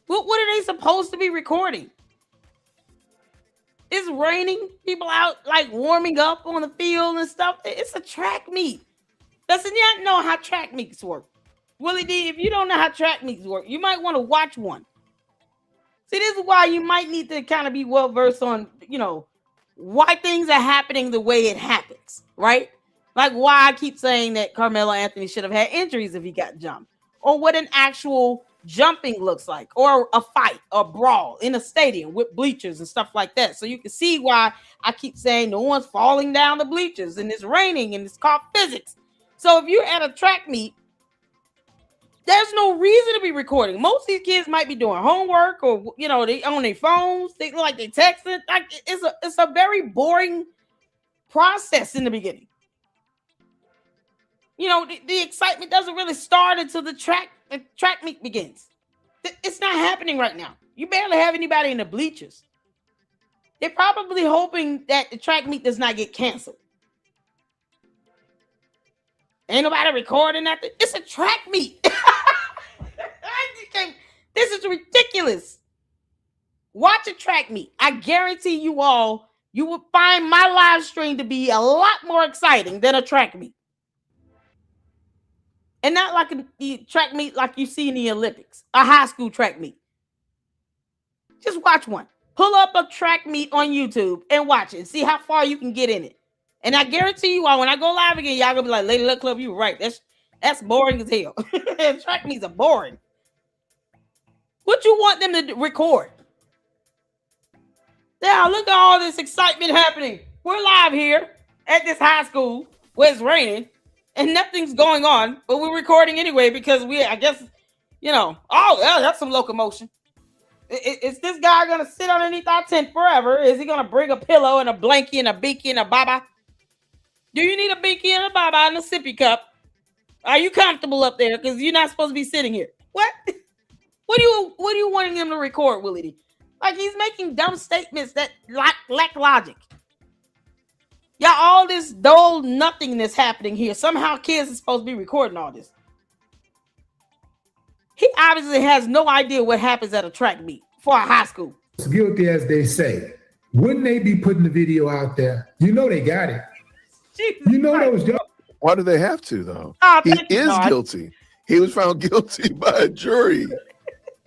What are they supposed to be recording? It's raining. People out like warming up on the field and stuff. It's a track meet. Doesn't yet know how track meets work. Willie D, if you don't know how track meets work, you might want to watch one. See, this is why you might need to kind of be well versed on, why things are happening the way it happens, right? Like why I keep saying that Carmelo Anthony should have had injuries if he got jumped, or what an actual jumping looks like, or a fight, a brawl in a stadium with bleachers and stuff like that. So you can see why I keep saying no one's falling down the bleachers and it's raining and it's called physics. So if you're at a track meet, there's no reason to be recording. Most of these kids might be doing homework, or they on their phones. They look like they texting. Like it's a very boring process in the beginning. The excitement doesn't really start until the track meet begins. It's not happening right now. You barely have anybody in the bleachers. They're probably hoping that the track meet does not get canceled. Ain't nobody recording nothing. It's a track meet. This is ridiculous. Watch a track meet. I guarantee you all, you will find my live stream to be a lot more exciting than a track meet. And not like a track meet like you see in the Olympics, a high school track meet. Just watch one. Pull up a track meet on YouTube and watch it and see how far you can get in it. And I guarantee you all, when I go live again, y'all gonna be like, Lady Luck Club, you were right. That's boring as hell. Track meets are boring. What you want them to record? Now look at all this excitement happening. We're live here at this high school where it's raining and nothing's going on, but we're recording anyway because I guess, oh, yeah, that's some locomotion. Is this guy gonna sit underneath our tent forever? Is he gonna bring a pillow and a blankie and a beaky and a baba? Do you need a beaky and a baba and a sippy cup? Are you comfortable up there? Because you're not supposed to be sitting here. What? What are you wanting him to record, Willie D? Like he's making dumb statements that lack logic. Yeah, all this dull nothingness happening here. Somehow kids are supposed to be recording all this. He obviously has no idea what happens at a track meet for a high school. As guilty as they say, Wouldn't they be putting the video out there? You know they got it. Jesus You know Christ. those young Why do they have to though? Oh, He thank you, is God. guilty. He was found guilty by a jury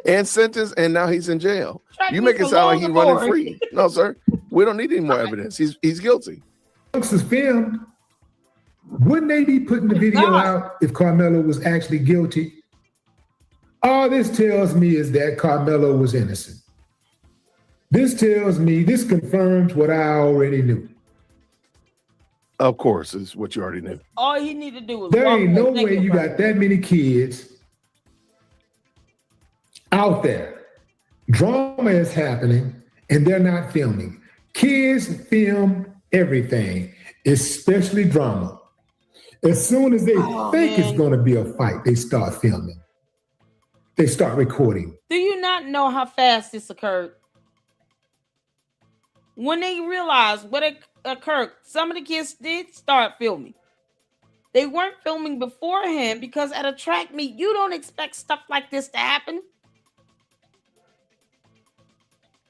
and sentenced, and now he's in jail. Track You meets make it are sound like long he's and running boring. free. No, sir. We don't need any more evidence. He's guilty. youngsters filmed. Wouldn't they be putting the video God. out if Karmelo was actually guilty? All this tells me is that Karmelo was innocent. This confirms what I already knew. Of course, is what you already knew. All he need to do is There walk ain't no away, think way you about got that many kids out there. Drama is happening and they're not filming. Kids film everything, especially drama. As soon as they think it's man. going to be a fight, they start filming. They start recording. Do you not know how fast this occurred? When they realized what occurred, some of the kids did start filming. They weren't filming beforehand because at a track meet, you don't expect stuff like this to happen.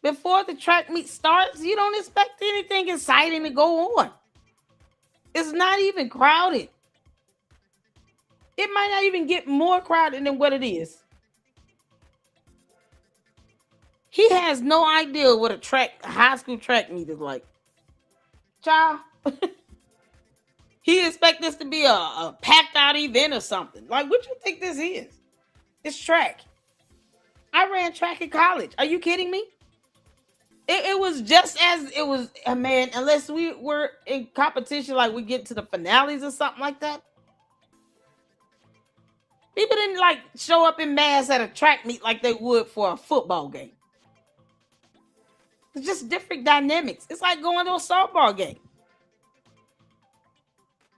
Before the track meet starts, you don't expect anything exciting to go on. It's not even crowded. It might not even get more crowded than what it is. He has no idea what a high school track meet is like. Child. He expect this to be a packed out event or something. Like, what you think this is? It's track. I ran track in college. Are you kidding me? It was just as it was, man, unless we were in competition, like we get to the finales or something like that. People didn't like show up in mass at a track meet like they would for a football game. It's just different dynamics. It's like going to a softball game.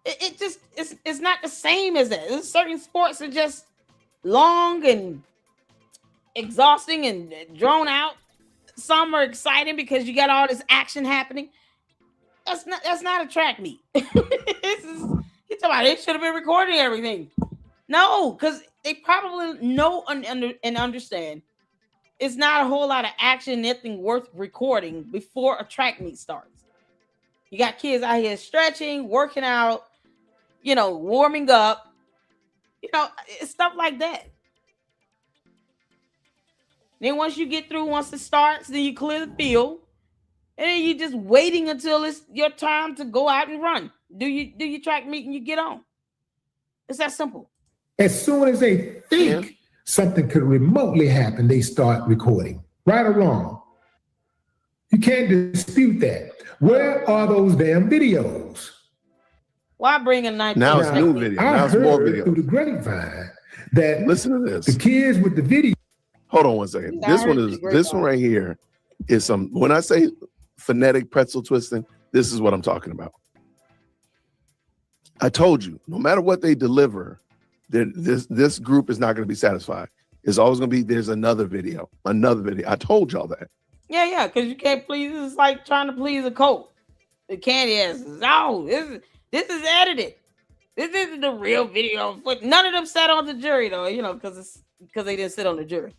It's not the same as that. There's certain sports are just long and exhausting and drawn out. Some are exciting because you got all this action happening. That's not a track meet. You're talking about they should have been recording everything. No, because they probably know and understand it's not a whole lot of action, nothing worth recording before a track meet starts. You got kids out here stretching, working out, warming up, it's stuff like that. Then once it starts, then you clear the field, and then you're just waiting until it's your time to go out and run. Do your track meet and you get on. It's that simple. As soon as they think something could remotely happen, they start recording. Right or wrong? You can't dispute that. Where are those damn videos? Why bring a knife? Now it's new video. Now it's more video. Through the grapevine that listen to this. The kids with the video. Hold on one second. This one right here is some. When I say phonetic pretzel twisting, this is what I'm talking about. I told you, no matter what they deliver, this group is not going to be satisfied. It's always going to be there's another video. I told y'all that. Yeah, because you can't please. It's like trying to please a coat. The candy asses. Oh, this is edited. This isn't the real video. But none of them sat on the jury though, because they didn't sit on the jury.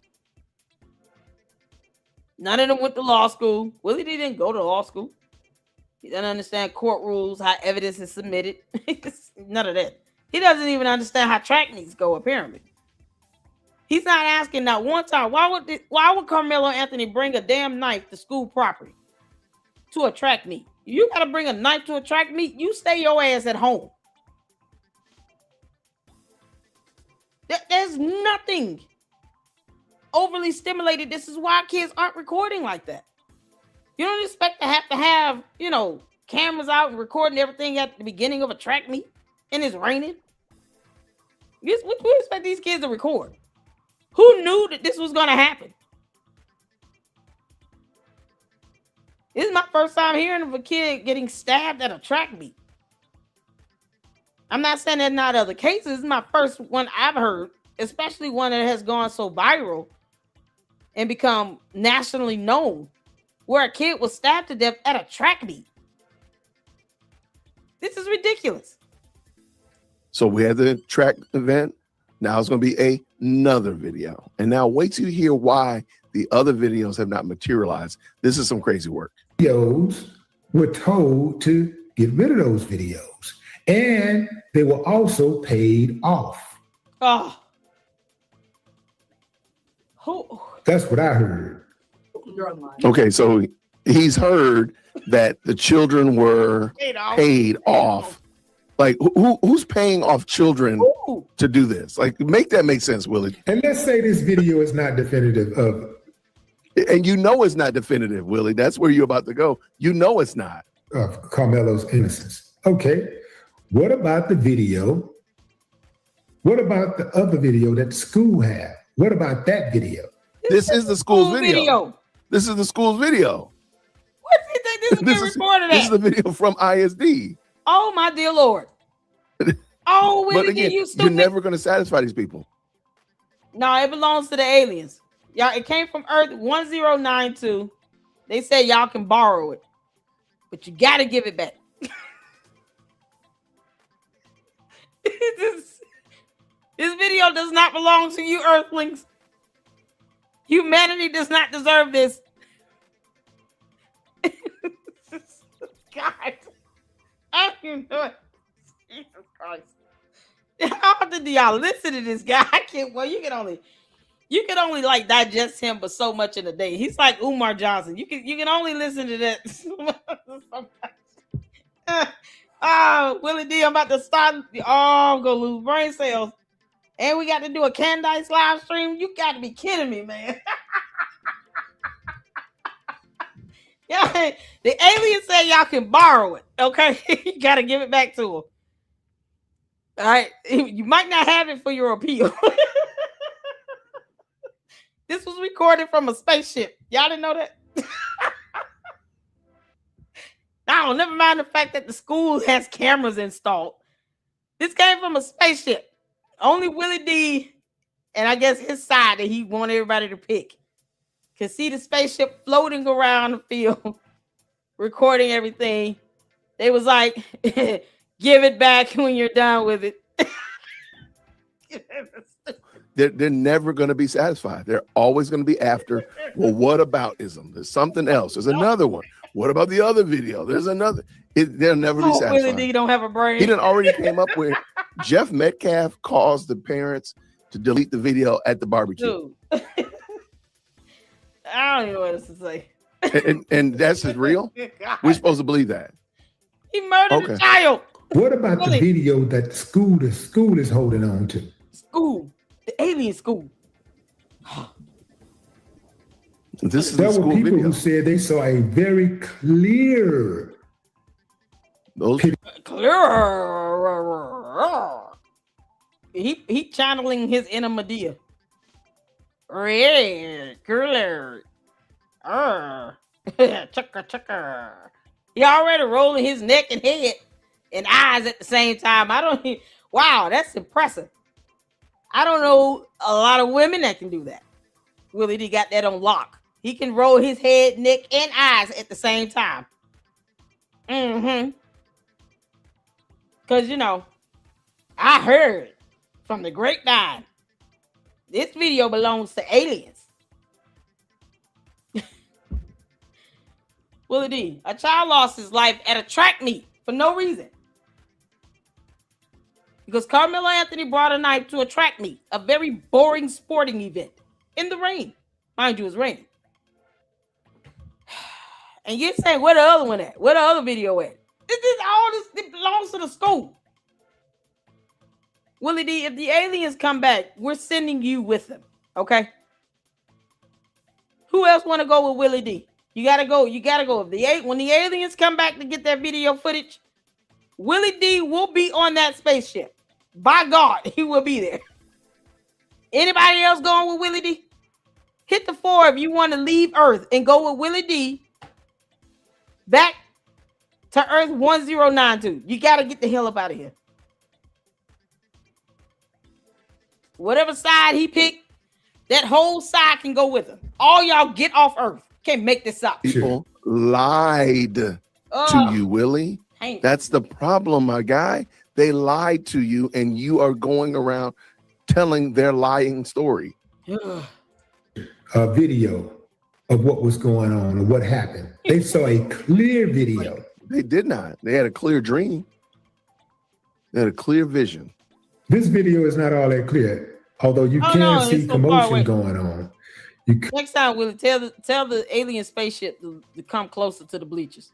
None of them went to law school. Willie didn't go to law school. He doesn't understand court rules, how evidence is submitted. None of that. He doesn't even understand how track meets go, apparently. He's not asking not one time, why would Carmelo Anthony bring a damn knife to school property to a track meet? You got to bring a knife to a track meet? You stay your ass at home. There's nothing overly stimulated. This is why kids aren't recording like that. You don't expect to have, cameras out and recording everything at the beginning of a track meet and it's raining. What do you expect these kids to record? Who knew that this was going to happen? This is my first time hearing of a kid getting stabbed at a track meet. I'm not saying there's not other cases. This is my first one I've heard, especially one that has gone so viral and become nationally known, where a kid was stabbed to death at a track meet. This is ridiculous. So we had the track event. Now it's going to be another video. And now wait till you hear why the other videos have not materialized. This is some crazy work. videos were told to get rid of those videos. And they were also paid off. Oh. Who? That's what I heard. Okay, so he's heard that the children were paid off. Like, who's paying off children to do this? Like, make that make sense, Willie. And let's say this video is not definitive of. And you know it's not definitive, Willie. That's where you're about to go. You know it's not. Of Karmelo's innocence. Okay. What about the video? What about the other video that the school had? What about that video? This is the school's video. This is the school's video. What do you think this is being recorded at? This is the video from ISD. Oh, my dear Lord. Oh, Willie, but again, you stupid. You're never going to satisfy these people. No, it belongs to the aliens. Y'all, it came from Earth 1092. They said y'all can borrow it, but you got to give it back. This video does not belong to you, Earthlings. Humanity does not deserve this. God. I don't know it. Jesus Christ. How did y'all listen to this guy? I can't. Well, you can only like digest him, but so much in a day. He's like Umar Johnson. You can only listen to that. Willie D, I'm about to start. Oh, I'm gonna lose brain cells. And we got to do a Candice live stream. You got to be kidding me, man. Yeah, the alien said y'all can borrow it. Okay, you got to give it back to him. All right, you might not have it for your appeal. This was recorded from a spaceship. Y'all didn't know that? No, never mind the fact that the school has cameras installed. This came from a spaceship. Only Willie D and I guess his side that he wanted everybody to pick could see the spaceship floating around the field, recording everything. They was like, give it back when you're done with it. They're never going to be satisfied. They're always going to be after, well, what aboutism? There's something else. There's another one. What about the other video? There's another. They'll never be satisfied. Willie D don't have a brain. He done already came up with Jeff Metcalf caused the parents to delete the video at the barbecue. Dude. I don't even know what else to say. And that's just real? We're supposed to believe that. He murdered a child. What about the video that the school is holding on to? School. The alien school. This is there the school were people video. who said they saw a very clear. He channeling his inner Medea. Cooler. Chukka. He already rolling his neck and head and eyes at the same time. Wow, that's impressive. I don't know a lot of women that can do that. Willie D got that on lock. He can roll his head, neck, and eyes at the same time. Because, I heard from the grapevine, this video belongs to aliens. Willie D, a child lost his life at a track meet for no reason. Because Karmelo Anthony brought a knife to a track meet, a very boring sporting event in the rain. Mind you, it's raining. And you're saying, where the other one at? Where the other video at? This belongs to the school. Willie D, if the aliens come back, we're sending you with them. Okay? Who else want to go with Willie D? You gotta go. When the aliens come back to get that video footage, Willie D will be on that spaceship. By God, he will be there. Anybody else going with Willie D? Hit the 4 if you want to leave Earth and go with Willie D back to Earth 1092. You got to get the hell up out of here. Whatever side he picked, that whole side can go with him. All y'all get off Earth. Can't make this up. People lied to you, Willie. That's the problem, my guy. They lied to you, and you are going around telling their lying story. A video of what was going on or what happened. They saw a clear video. They did not. They had a clear dream. They had a clear vision. This video is not all that clear, although you can see commotion going on. Next time, Willie, tell the alien spaceship to come closer to the bleachers,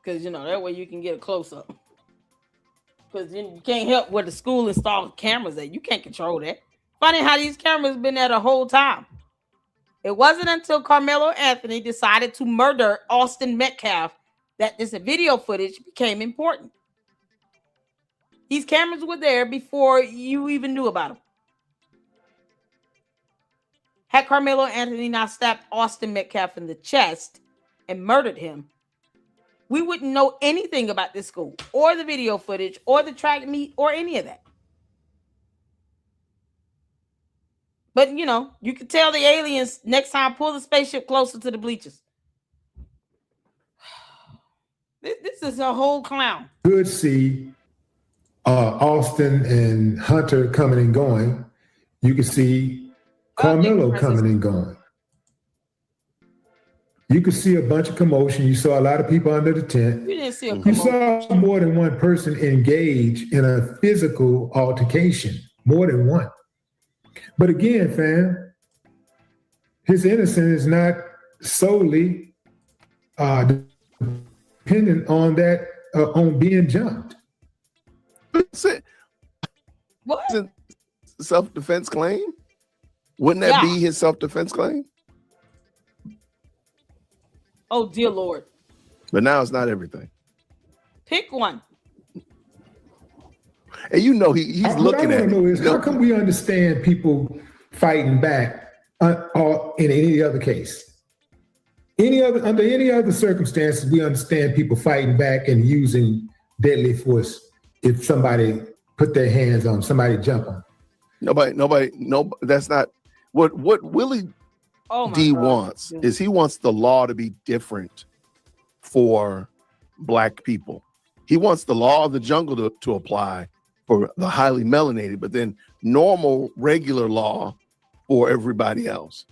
because that way you can get a close up. Because you can't help where the school installed cameras at. You can't control that. Funny how these cameras been there the whole time. It wasn't until Karmelo Anthony decided to murder Austin Metcalf that this video footage became important. These cameras were there before you even knew about them. Had Karmelo Anthony not stabbed Austin Metcalf in the chest and murdered him, we wouldn't know anything about this school or the video footage or the track meet or any of that. But, you could tell the aliens next time, pull the spaceship closer to the bleachers. This is a whole clown. Good see Austin and Hunter coming and going. You can see Karmelo coming and going. You could see a bunch of commotion. You saw a lot of people under the tent. You didn't see a commotion. You saw more than one person engage in a physical altercation. More than one. But again, fam, his innocence is not solely dependent on that, on being jumped. That's it. What? Self-defense claim? Wouldn't that be his self-defense claim? Oh, dear Lord. But now it's not everything. Pick one. And he's looking at it. How come we understand people fighting back in any other case? Under any other circumstances, we understand people fighting back and using deadly force if somebody put their hands on somebody, jump on. Nobody. That's not what Willie D wants. Is he wants the law to be different for Black people. He wants the law of the jungle to apply for the highly melanated, but then normal, regular law for everybody else.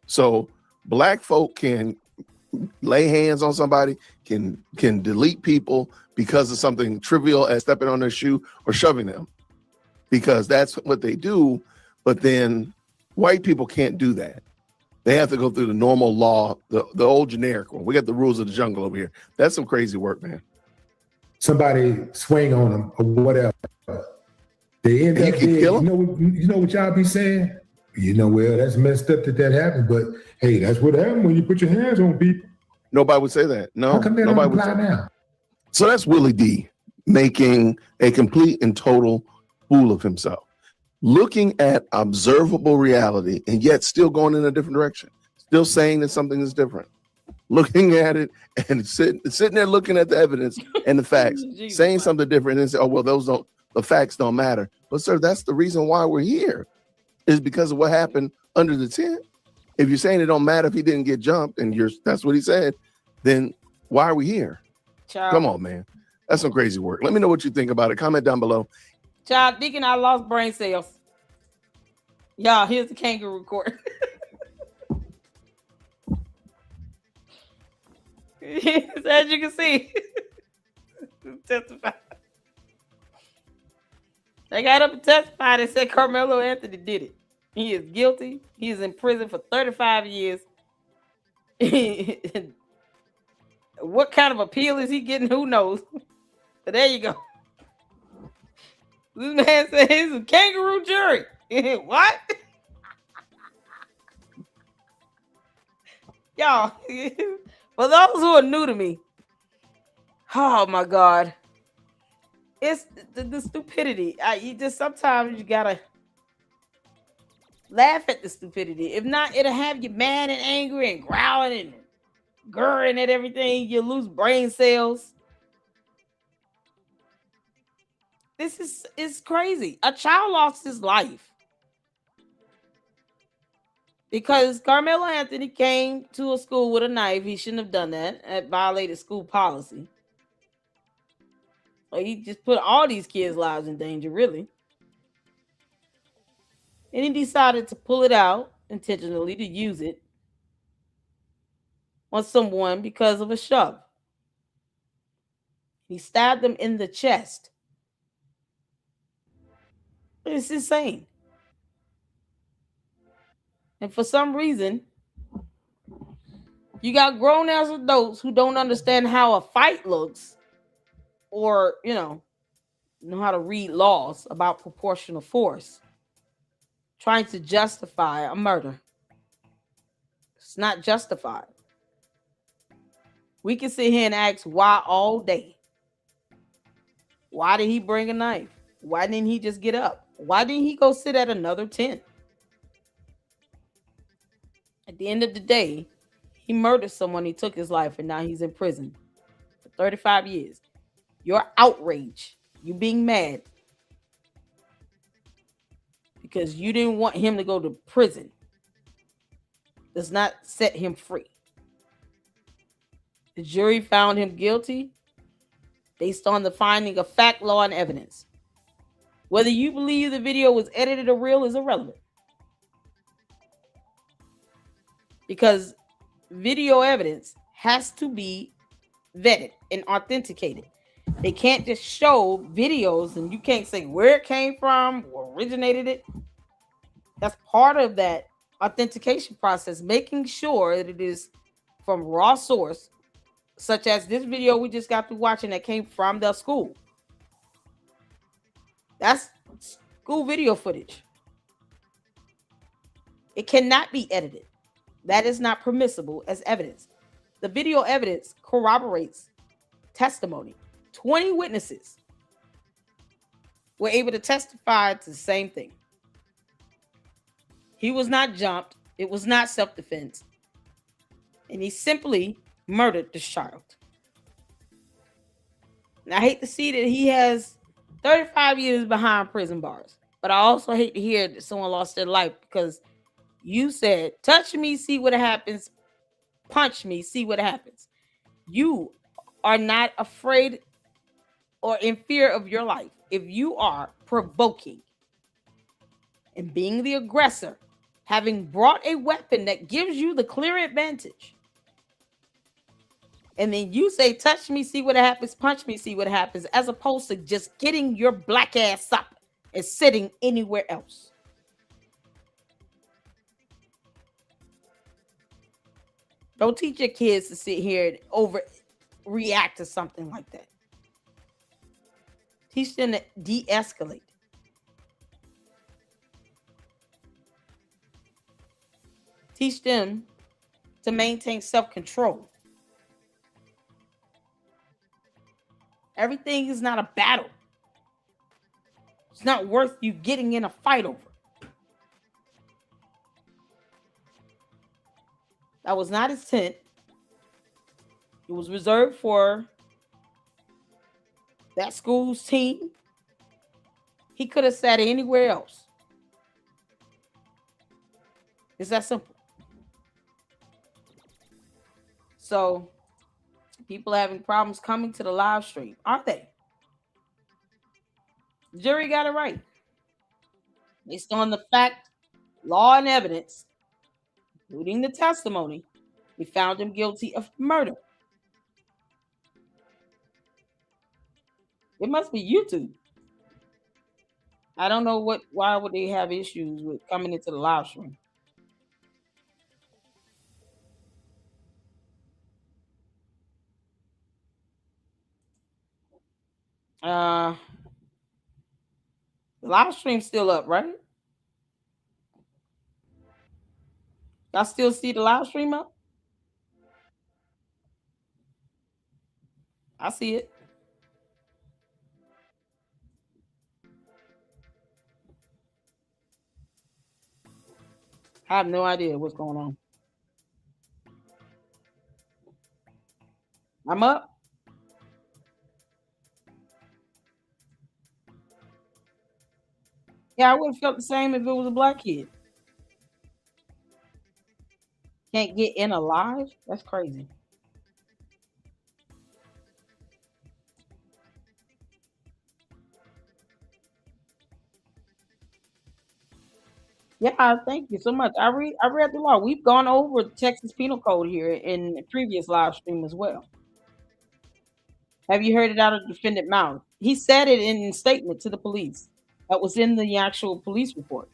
So Black folk can lay hands on somebody, can delete people because of something trivial as stepping on their shoe or shoving them, because that's what they do. But then white people can't do that. They have to go through the normal law, the old generic one. We got the rules of the jungle over here. That's some crazy work, man. Somebody swing on them or whatever. They end up dead. Kill them? You know what y'all be saying? Well, that's messed up that happened, but hey, that's what happened when you put your hands on people. Nobody would say that. No, how come they nobody don't apply now? So that's Willie D making a complete and total fool of himself, looking at observable reality and yet still going in a different direction, still saying that something is different, looking at it and sitting there looking at the evidence and the facts, saying something different and say, oh, well, the facts don't matter. But sir, that's the reason why we're here, is because of what happened under the tent. If you're saying it don't matter if he didn't get jumped and that's what he said, then why are we here? Child. Come on, man. That's some crazy work. Let me know what you think about it. Comment down below. Child, Deacon, I lost brain cells. Y'all, here's the kangaroo court. As you can see, testify. They got up and testified and said Karmelo Anthony did it. He is guilty. He is in prison for 35 years. What kind of appeal is he getting? Who knows? But there you go. This man said he's a kangaroo jury. What? Y'all, for those who are new to me, oh my God. It's the stupidity. Sometimes you gotta laugh at the stupidity. If not, it'll have you mad and angry and growling and gurring at everything. You lose brain cells. This is crazy. A child lost his life because Karmelo Anthony came to a school with a knife. He shouldn't have done that. It violated school policy. He just put all these kids' lives in danger, really. And he decided to pull it out intentionally, to use it. on someone because of a shove. He stabbed him in the chest. It's insane. And for some reason, you got grown ass adults who don't understand how a fight looks, or, know how to read laws about proportional force, trying to justify a murder. It's not justified. We can sit here and ask why all day. Why did he bring a knife? Why didn't he just get up? Why didn't he go sit at another tent? At the end of the day, he murdered someone, he took his life, and now he's in prison for 35 years. Your outrage, you being mad because you didn't want him to go to prison, does not set him free. The jury found him guilty based on the finding of fact, law, and evidence. Whether you believe the video was edited or real is irrelevant, because video evidence has to be vetted and authenticated. They can't just show videos and you can't say where it came from or originated it. That's part of that authentication process, making sure that it is from raw source, such as this video we just got through watching that came from the school. That's school video footage. It cannot be edited. That is not permissible as evidence. The video evidence corroborates testimony. 20 witnesses were able to testify to the same thing. He was not jumped. It was not self-defense. And he simply murdered this child. And I hate to see that he has 35 years behind prison bars. But I also hate to hear that someone lost their life because you said, touch me, see what happens. Punch me, see what happens. You are not afraid or in fear of your life. If you are provoking and being the aggressor, having brought a weapon that gives you the clear advantage, and then you say, touch me, see what happens, punch me, see what happens, as opposed to just getting your black ass up and sitting anywhere else. Don't teach your kids to sit here and overreact to something like that. Teach them to de-escalate. Teach them to maintain self-control. Everything is not a battle. It's not worth you getting in a fight over. That was not his tent. It was reserved for that school's team. He could have sat anywhere else. It's that simple. So, people having problems coming to the live stream, aren't they? The jury got it right. Based on the fact, law, and evidence, including the testimony, we found him guilty of murder. It must be YouTube. I don't know why would they have issues with coming into the live stream. The live stream's still up, right? Y'all still see the live stream up? I see it. I have no idea what's going on. I'm up. Yeah, I would have felt the same if it was a black kid. Can't get in alive? That's crazy. Yeah, thank you so much. I read the law. We've gone over Texas Penal Code here in the previous live stream as well. Have you heard it out of the defendant's mouth? He said it in a statement to the police that was in the actual police report.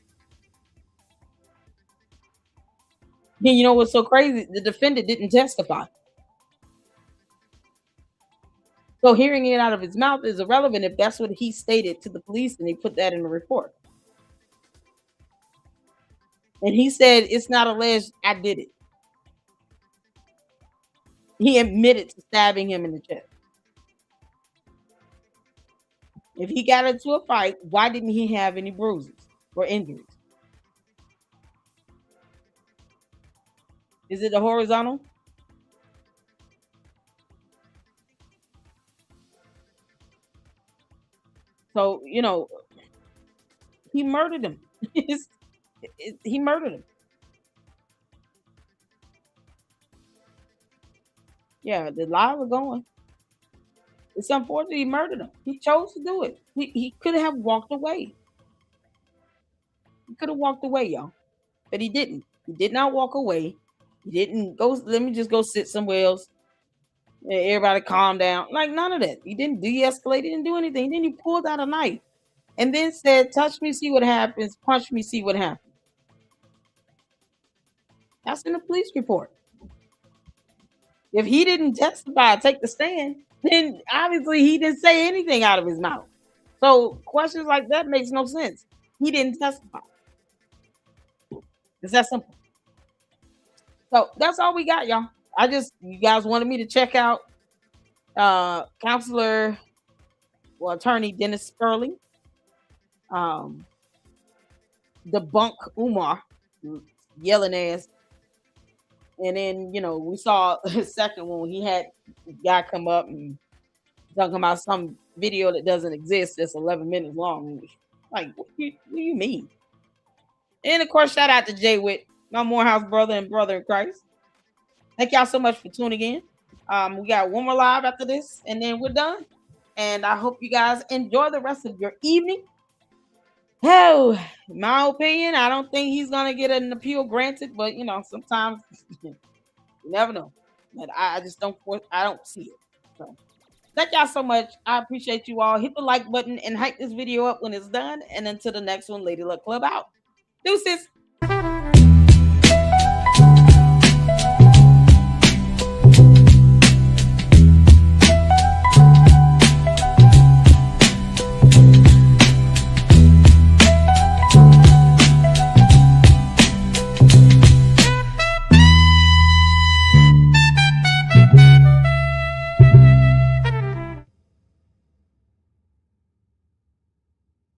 And you know what's so crazy? The defendant didn't testify. So hearing it out of his mouth is irrelevant if that's what he stated to the police and they put that in the report. And he said, it's not alleged I did it. He admitted to stabbing him in the chest. If he got into a fight, why didn't he have any bruises or injuries? Is it the horizontal? So, you know, he murdered him. He murdered him. Yeah, the lie was going. It's unfortunate he murdered him. He chose to do it. He could have walked away. He could have walked away, y'all. But he didn't. He did not walk away. He didn't go, let me just go sit somewhere else. Everybody calm down. Like none of that. He didn't de-escalate. He didn't do anything. Then he pulled out a knife and then said, touch me, see what happens. Punch me, see what happens. That's in the police report. If he didn't testify, take the stand, then obviously he didn't say anything out of his mouth. So questions like that makes no sense. He didn't testify. It's that simple. So that's all we got, y'all. You guys wanted me to check out attorney Dennis Spurling, debunk Umar, yelling ass. And then, you know, we saw the second one. He had a guy come up and talking about some video that doesn't exist that's 11 minutes long. Like, what do you mean? And of course, shout out to Jay Witt, my Morehouse brother and brother in Christ. Thank y'all so much for tuning in. We got one more live after this, and then we're done. And I hope you guys enjoy the rest of your evening. Oh, in my opinion, I don't think he's gonna get an appeal granted, but you know, sometimes you never know. But I don't see it. So thank y'all so much. I appreciate you all. Hit the like button and hype this video up when it's done. And until the next one, Lady Luck Club out. Deuces.